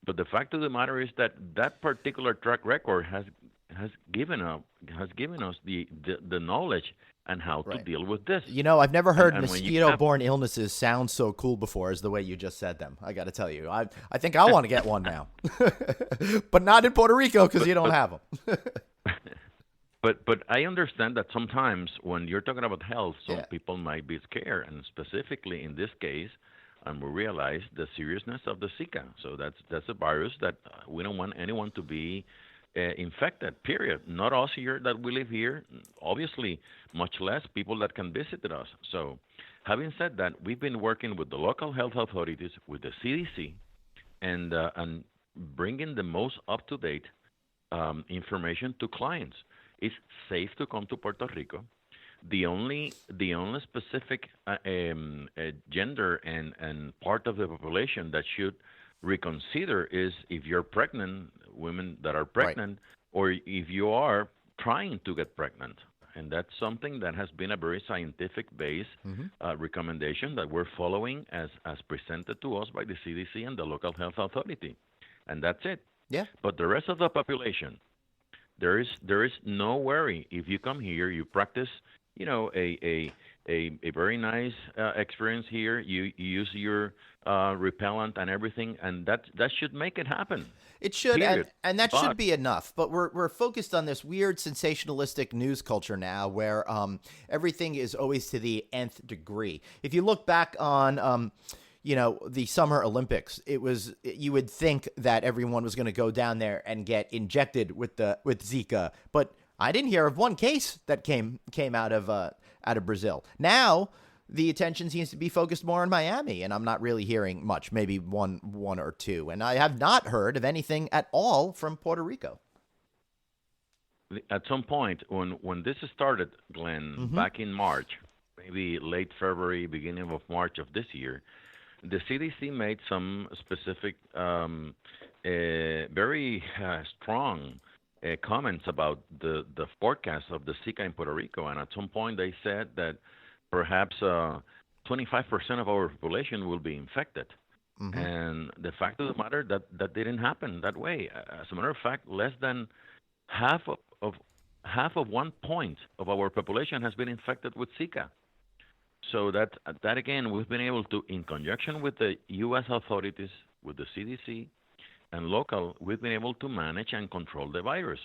but the fact of the matter is that particular track record has given us the knowledge and how to deal with this. You know, I've never heard mosquito-borne illnesses sound so cool before as the way you just said them. I got to tell you, I think I want to get one now, but not in Puerto Rico because you don't have them. But I understand that sometimes when you're talking about health, some people might be scared, and specifically in this case, and we realize the seriousness of the Zika. So that's a virus that we don't want anyone to be infected, period. Not us here that we live here, obviously, much less people that can visit us. So having said that, we've been working with the local health authorities, with the CDC, and bringing the most up-to-date information to clients. It's safe to come to Puerto Rico. the only specific gender and part of the population that should reconsider is if you're pregnant, women that are pregnant, or if you are trying to get pregnant. And that's something that has been a very scientific-based recommendation that we're following as presented to us by the CDC and the local health authority. And that's it. Yeah. But the rest of the population, there is no worry. If you come here, you practice, a very nice experience here. You use your repellent and everything, and that should make it happen. It should, Period. and that should be enough. But we're focused on this weird sensationalistic news culture now, where everything is always to the nth degree. If you look back on the Summer Olympics, you would think that everyone was going to go down there and get injected with Zika, but I didn't hear of one case that came out of Brazil. Now the attention seems to be focused more on Miami, and I'm not really hearing much, maybe one or two, and I have not heard of anything at all from Puerto Rico. At some point, when this started, Glenn, back in March, maybe late February, beginning of March of this year, the CDC made some specific, very strong comments about the forecast of the Zika in Puerto Rico. And at some point, they said that perhaps 25% of our population will be infected. And the fact of the matter that didn't happen that way. As a matter of fact, less than half of 1 point of our population has been infected with Zika. So that again, we've been able to, in conjunction with the U.S. authorities, with the CDC, and local, we've been able to manage and control the virus.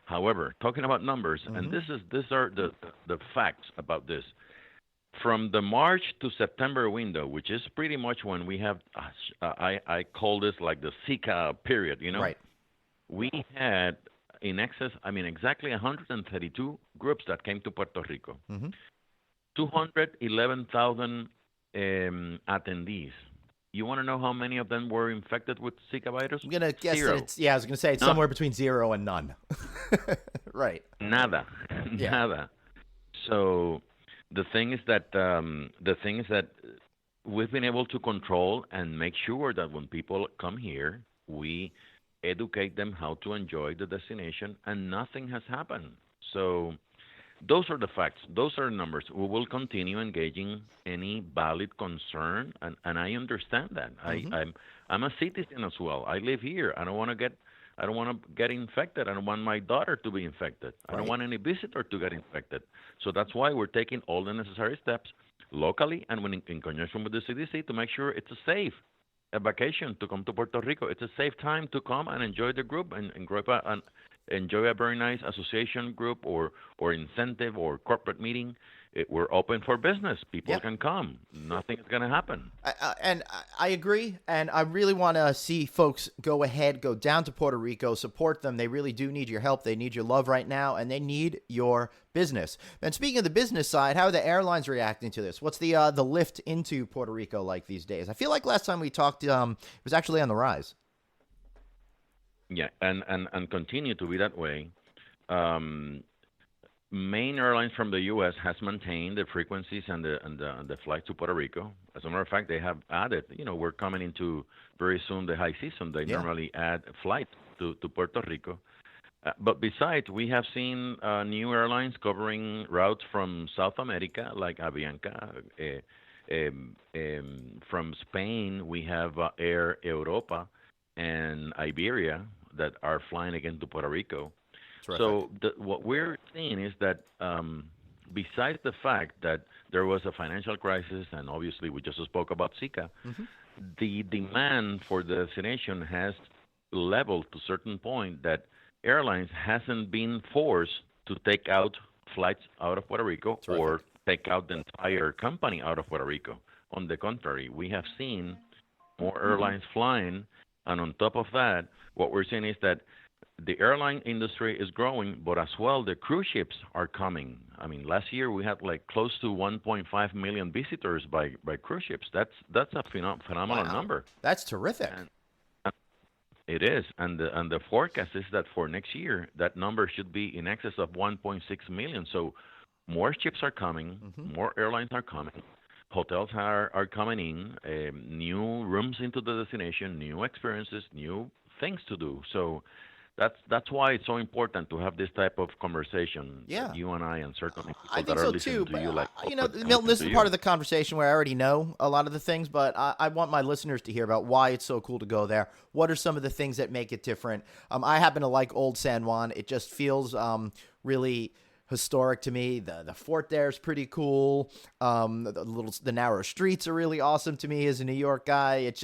However, talking about numbers, and these are the facts about this. From the March to September window, which is pretty much when we have, I call this like the Zika period, Right. We had in excess, exactly 132 groups that came to Puerto Rico. 211,000 attendees. You want to know how many of them were infected with Zika virus? I'm gonna guess Zero. I was gonna say it's somewhere between 0 and none. Right. Nada. Yeah. Nada. So the thing is that we've been able to control and make sure that when people come here, we educate them how to enjoy the destination, and nothing has happened. So those are the facts. Those are the numbers. We will continue engaging any valid concern, and I understand that. I'm a citizen as well. I live here. I don't want to get infected. I don't want my daughter to be infected. I don't want any visitor to get infected. So that's why we're taking all the necessary steps locally and in conjunction with the CDC to make sure it's a safe vacation to come to Puerto Rico. It's a safe time to come and enjoy the group and enjoy a very nice association group or incentive or corporate meeting. We're open for business. People can come. Nothing is going to happen. And I agree. And I really want to see folks go down to Puerto Rico, support them. They really do need your help. They need your love right now, and they need your business. And speaking of the business side, how are the airlines reacting to this? What's the lift into Puerto Rico like these days? I feel like last time we talked, it was actually on the rise. Yeah, and continue to be that way. Main airlines from the U.S. has maintained the frequencies and the flights to Puerto Rico. As a matter of fact, they have added. We're coming into very soon the high season. They normally add flights to Puerto Rico. But besides, we have seen new airlines covering routes from South America, like Avianca. From Spain, we have Air Europa and Iberia that are flying again to Puerto Rico. Terrific. So what we're seeing is that besides the fact that there was a financial crisis, and obviously we just spoke about Zika, the demand for the destination has leveled to a certain point that airlines hasn't been forced to take out flights out of Puerto Rico or take out the entire company out of Puerto Rico. On the contrary, we have seen more airlines flying, and on top of that, what we're seeing is that the airline industry is growing, but as well, the cruise ships are coming. Last year we had like close to 1.5 million visitors by cruise ships. That's a phenomenal number. That's terrific. And it is, and the forecast is that for next year, that number should be in excess of 1.6 million. So more ships are coming, more airlines are coming, hotels are coming in, new rooms into the destination, new experiences, new things to do. So that's why it's so important to have this type of conversation. Yeah. That you and I and certainly people I that think are so listening too, to but you, like Milton, this is part of the conversation where I already know a lot of the things, but I want my listeners to hear about why it's so cool to go there. What are some of the things that make it different? I happen to like Old San Juan. It just feels really historic to me. The fort there is pretty cool. The narrow streets are really awesome to me as a New York guy. It's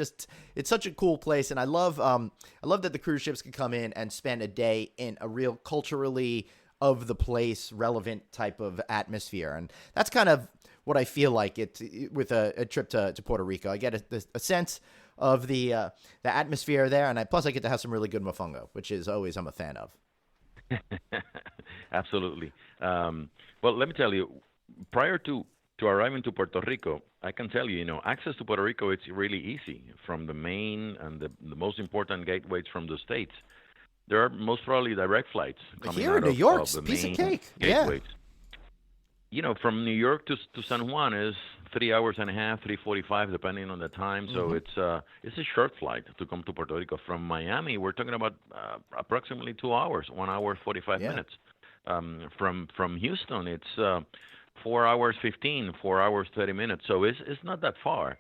such a cool place, and I love that the cruise ships can come in and spend a day in a real culturally of the place relevant type of atmosphere, and that's kind of what I feel like it with a trip to Puerto Rico. I get a sense of the atmosphere there, and plus I get to have some really good mofongo, which is always I'm a fan of. Absolutely. Well, let me tell you, prior to arriving to Puerto Rico, I can tell you, access to Puerto Rico, it's really easy from the main and the most important gateways from the States. There are most probably direct flights coming Here out in New York, of the piece of main cake. gateways. From New York to San Juan is 3 hours and a half, 3:45, depending on the time. So it's a short flight to come to Puerto Rico. From Miami, we're talking about approximately 2 hours, 1 hour 45 minutes. From Houston, it's 4 hours 15, 4 hours 30 minutes. So it's not that far.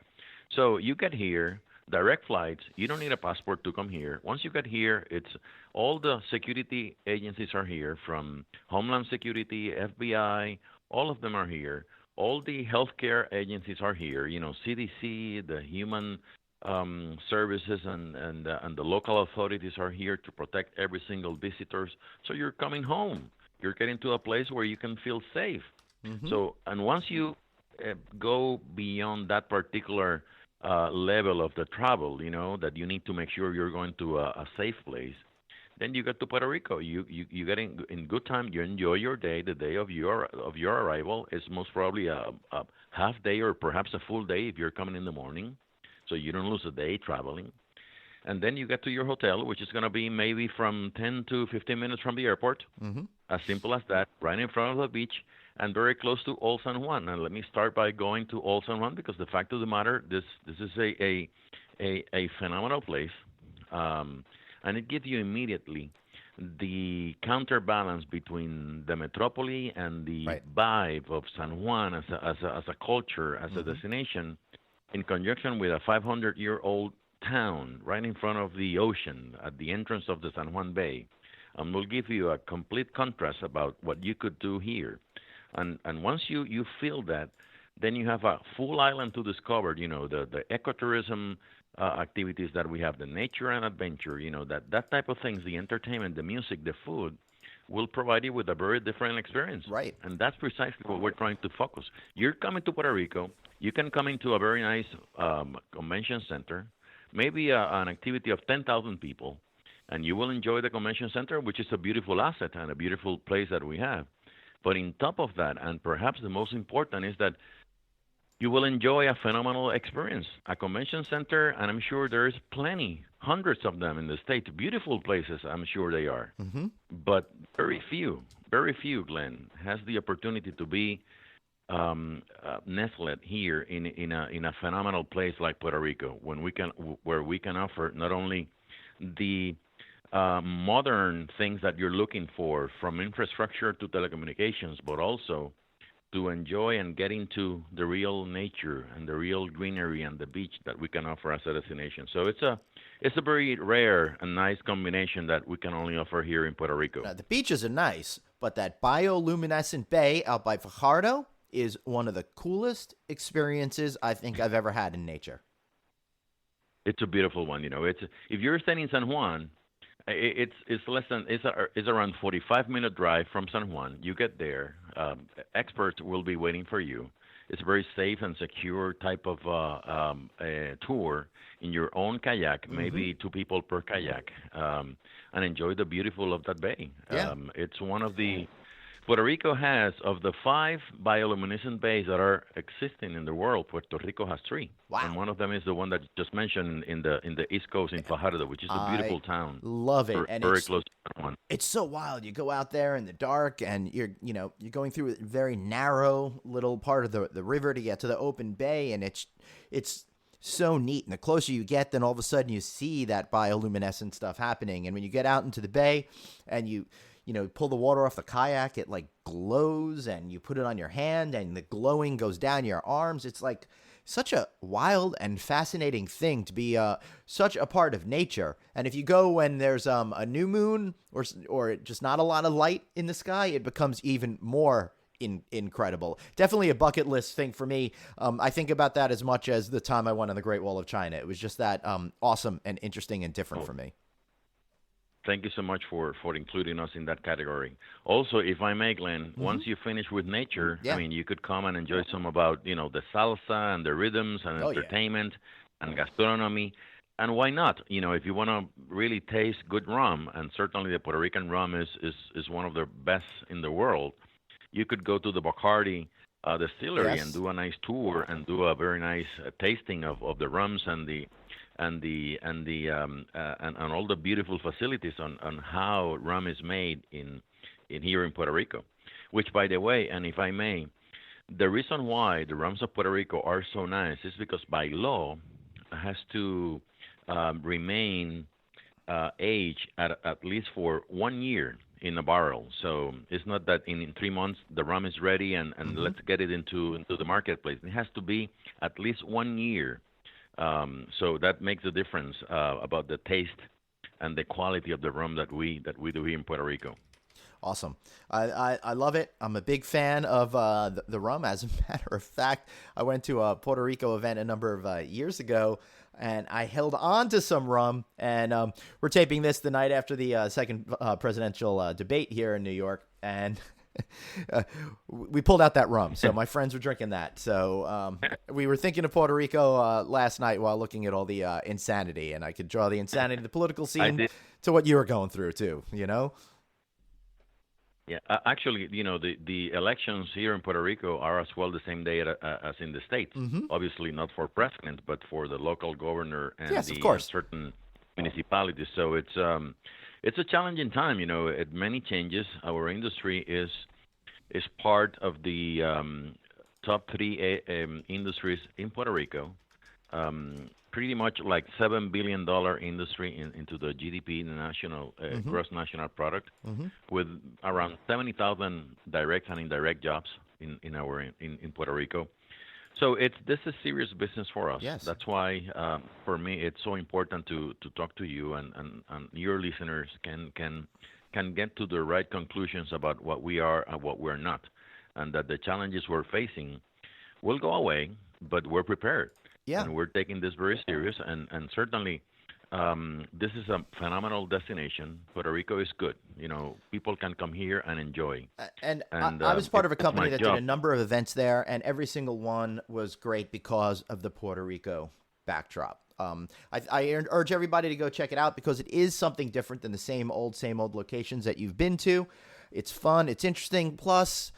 So you get here, direct flights. You don't need a passport to come here. Once you get here, it's all the security agencies are here, from Homeland Security, FBI. All of them are here. All the healthcare agencies are here. CDC, the Human Services, and the local authorities are here to protect every single visitors. So you're coming home. You're getting to a place where you can feel safe. So, and once you go beyond that particular level of the travel, that you need to make sure you're going to a safe place, then you get to Puerto Rico. You get in good time. You enjoy your day. The day of your arrival is most probably a half day or perhaps a full day if you're coming in the morning, so you don't lose a day traveling. And then you get to your hotel, which is going to be maybe from 10 to 15 minutes from the airport. As simple as that, right in front of the beach, and very close to Old San Juan. And let me start by going to Old San Juan, because the fact of the matter, this is a phenomenal place. And it gives you immediately the counterbalance between the metropole and the vibe of San Juan as a culture, as a destination, in conjunction with a 500-year-old town right in front of the ocean at the entrance of the San Juan Bay. And will give you a complete contrast about what you could do here. And once you feel that, then you have a full island to discover, the ecotourism activities that we have, the nature and adventure, that type of things, the entertainment, the music, the food, will provide you with a very different experience. Right. And that's precisely what we're trying to focus. You're coming to Puerto Rico. You can come into a very nice convention center, maybe an activity of 10,000 people, and you will enjoy the convention center, which is a beautiful asset and a beautiful place that we have. But in top of that, and perhaps the most important, is that you will enjoy a phenomenal experience. A convention center, and I'm sure there's plenty, hundreds of them in the States, beautiful places, I'm sure they are. But very few, Glenn, has the opportunity to be nestled here in a phenomenal place like Puerto Rico, where we can offer not only the modern things that you're looking for, from infrastructure to telecommunications, but also to enjoy and get into the real nature and the real greenery and the beach that we can offer as a destination. So it's a very rare and nice combination that we can only offer here in Puerto Rico. Now, the beaches are nice, but that bioluminescent bay out by Fajardo is one of the coolest experiences I think I've ever had in nature. It's a beautiful one. It's, if you're staying in San Juan, it's around 45-minute drive from San Juan. You get there, experts will be waiting for you. It's a very safe and secure type of tour in your own kayak, maybe 2 people per kayak, and enjoy the beautiful of that bay. Yeah. It's one of the Puerto Rico has, of the 5 bioluminescent bays that are existing in the world, Puerto Rico has 3. Wow. And one of them is the one that you just mentioned in the East Coast in Fajardo, which is a beautiful town. Love it. And very close to that one. It's so wild. You go out there in the dark and you're going through a very narrow little part of the river to get to the open bay, and it's so neat. And the closer you get, then all of a sudden you see that bioluminescent stuff happening. And when you get out into the bay and you pull the water off the kayak, it like glows, and you put it on your hand and the glowing goes down your arms. It's like such a wild and fascinating thing to be such a part of nature. And if you go when there's a new moon or just not a lot of light in the sky, it becomes even more incredible. Definitely a bucket list thing for me. I think about that as much as the time I went on the Great Wall of China. It was just that awesome and interesting and different for me. Thank you so much for including us in that category. Also, if I may, Glenn, once you finish with nature, I mean, you could come and enjoy some about, the salsa and the rhythms and entertainment and gastronomy. And why not? If you want to really taste good rum, and certainly the Puerto Rican rum is one of the best in the world, you could go to the Bacardi distillery and do a nice tour and do a very nice tasting of the rums and all the beautiful facilities on how rum is made in here in Puerto Rico. Which, by the way, and if I may, the reason why the rums of Puerto Rico are so nice is because by law it has to remain aged at least for 1 year in a barrel. So it's not that in 3 months the rum is ready and let's get it into the marketplace. It has to be at least 1 year. So that makes a difference about the taste and the quality of the rum that we do here in Puerto Rico. Awesome. I love it. I'm a big fan of the rum. As a matter of fact, I went to a Puerto Rico event a number of years ago, and I held on to some rum. And we're taping this the night after the second presidential debate here in New York, and we pulled out that rum. So my friends were drinking that. So we were thinking of Puerto Rico last night while looking at all the insanity, and I could draw the insanity of the political scene to what you were going through too, Yeah, actually, the elections here in Puerto Rico are as well the same day as in the States. Obviously not for president, but for the local governor and certain municipalities. So it's a challenging time. Many changes. Our industry is part of the top 3 industries in Puerto Rico. Pretty much like $7 billion industry into the GDP, the national gross national product, with around 70,000 direct and indirect jobs in Puerto Rico. So this is serious business for us. Yes. That's why for me it's so important to talk to you and your listeners can get to the right conclusions about what we are and what we're not, and that the challenges we're facing will go away, but we're prepared. Yeah. And we're taking this very serious, and certainly this is a phenomenal destination. Puerto Rico is good. People can come here and enjoy. And I was part of a company that did a number of events there, and every single one was great because of the Puerto Rico backdrop. I urge everybody to go check it out because it is something different than the same old locations that you've been to. It's fun. It's interesting. Plus,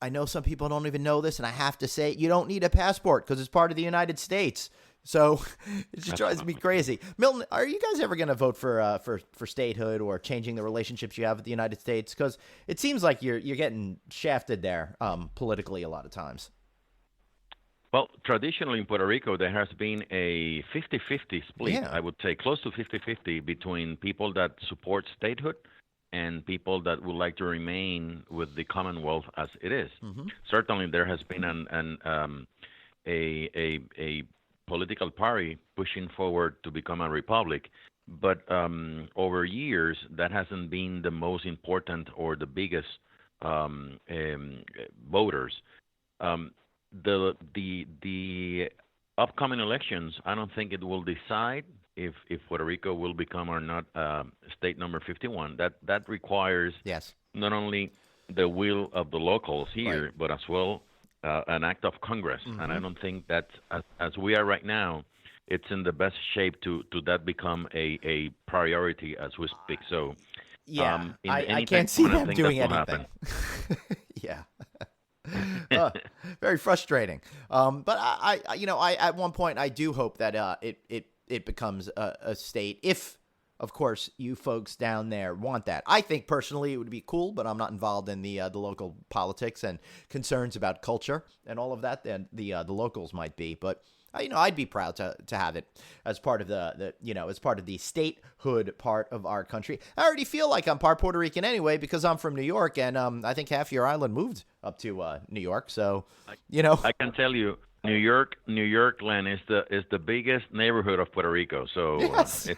I know some people don't even know this, and I have to say, you don't need a passport because it's part of the United States. So it just drives me crazy. Milton, are you guys ever going to vote for statehood or changing the relationships you have with the United States? Because it seems like you're getting shafted there politically a lot of times. Well, traditionally in Puerto Rico, there has been a 50-50 split. Yeah. I would say close to 50-50 between people that support statehood and people that would like to remain with the Commonwealth as it is. Certainly, there has been a political party pushing forward to become a republic, but over years, that hasn't been the most important or the biggest voters. The upcoming elections, I don't think it will decide if Puerto Rico will become or not state number 51. That requires not only the will of the locals here, but as well an act of Congress. And I don't think that as we are right now, it's in the best shape to that become a priority as we speak. So Yeah, in I any can't tech see moment, I them think doing that's what anything. happened. Yeah. Very frustrating. But I at one point I do hope that it becomes a state, if of course you folks down there want that. I think personally it would be cool, but I'm not involved in the local politics and concerns about culture and all of that. Then the locals might be, but I'd be proud to have it as part of as part of the statehood part of our country. I already feel like I'm part Puerto Rican anyway because I'm from New York, and I think half your island moved up to New York. So, I can tell you, New York, Glenn, is the biggest neighborhood of Puerto Rico. So Yes.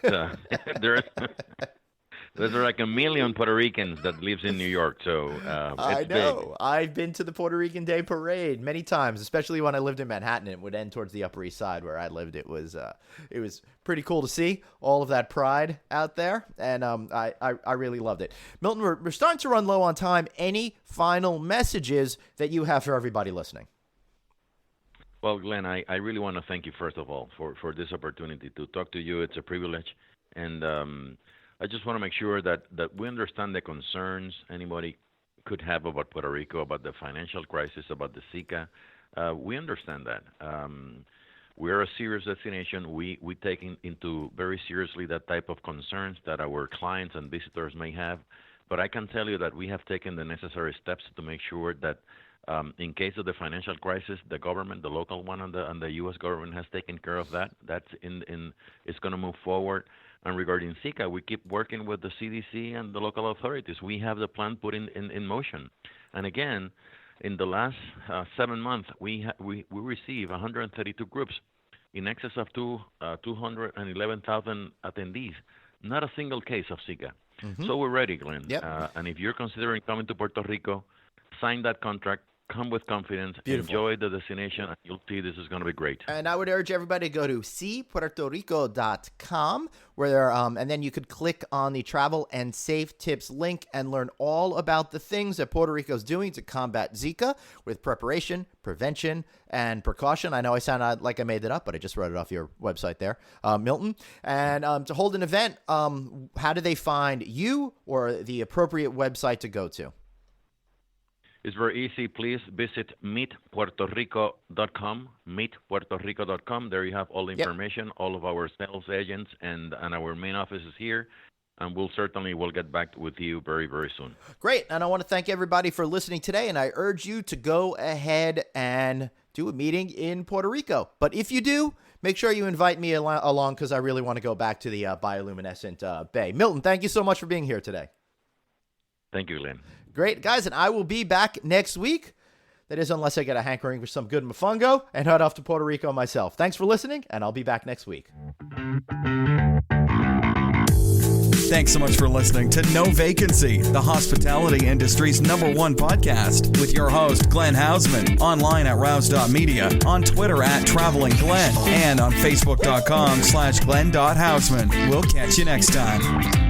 there's like 1 million Puerto Ricans that lives in New York. So I it's know. big. I've been to the Puerto Rican Day Parade many times, especially when I lived in Manhattan. It would end towards the Upper East Side where I lived. It was pretty cool to see all of that pride out there, and I really loved it. Milton, we're starting to run low on time. Any final messages that you have for everybody listening? Well, Glenn, I really want to thank you, first of all, for this opportunity to talk to you. It's a privilege. And I just want to make sure that we understand the concerns anybody could have about Puerto Rico, about the financial crisis, about the Zika. We understand that. We're a serious destination. We take into very seriously that type of concerns that our clients and visitors may have. But I can tell you that we have taken the necessary steps to make sure that in case of the financial crisis, the government, the local one, and the U.S. government has taken care of that. That's it's going to move forward. And regarding Zika, we keep working with the CDC and the local authorities. We have the plan put in motion. And again, in the last 7 months, we receive 132 groups in excess of 211,000 attendees. Not a single case of Zika. So we're ready, Glenn. Yep. And if you're considering coming to Puerto Rico, sign that contract. Come with confidence, Beautiful. Enjoy the destination, and you'll see this is going to be great. And I would urge everybody to go to cpuertorico.com, where and then you could click on the travel and safe tips link and learn all about the things that Puerto Rico is doing to combat Zika with preparation, prevention, and precaution. I know I sound like I made that up, but I just wrote it off your website there, Milton. And to hold an event, how do they find you or the appropriate website to go to? It's very easy. Please visit meetpuertorico.com, meetpuertorico.com. There you have all the information, all of our sales agents, and our main office is here. And we'll get back with you very, very soon. Great. And I want to thank everybody for listening today. And I urge you to go ahead and do a meeting in Puerto Rico. But if you do, make sure you invite me along because I really want to go back to the bioluminescent bay. Milton, thank you so much for being here today. Thank you, Glenn. Great, guys. And I will be back next week. That is, unless I get a hankering for some good mofongo and head off to Puerto Rico myself. Thanks for listening, and I'll be back next week. Thanks so much for listening to No Vacancy, the hospitality industry's #1 podcast, with your host, Glenn Hausman, online at rouse.media, on Twitter at Traveling Glenn, and on Facebook.com/Glenn.Hausman. We'll catch you next time.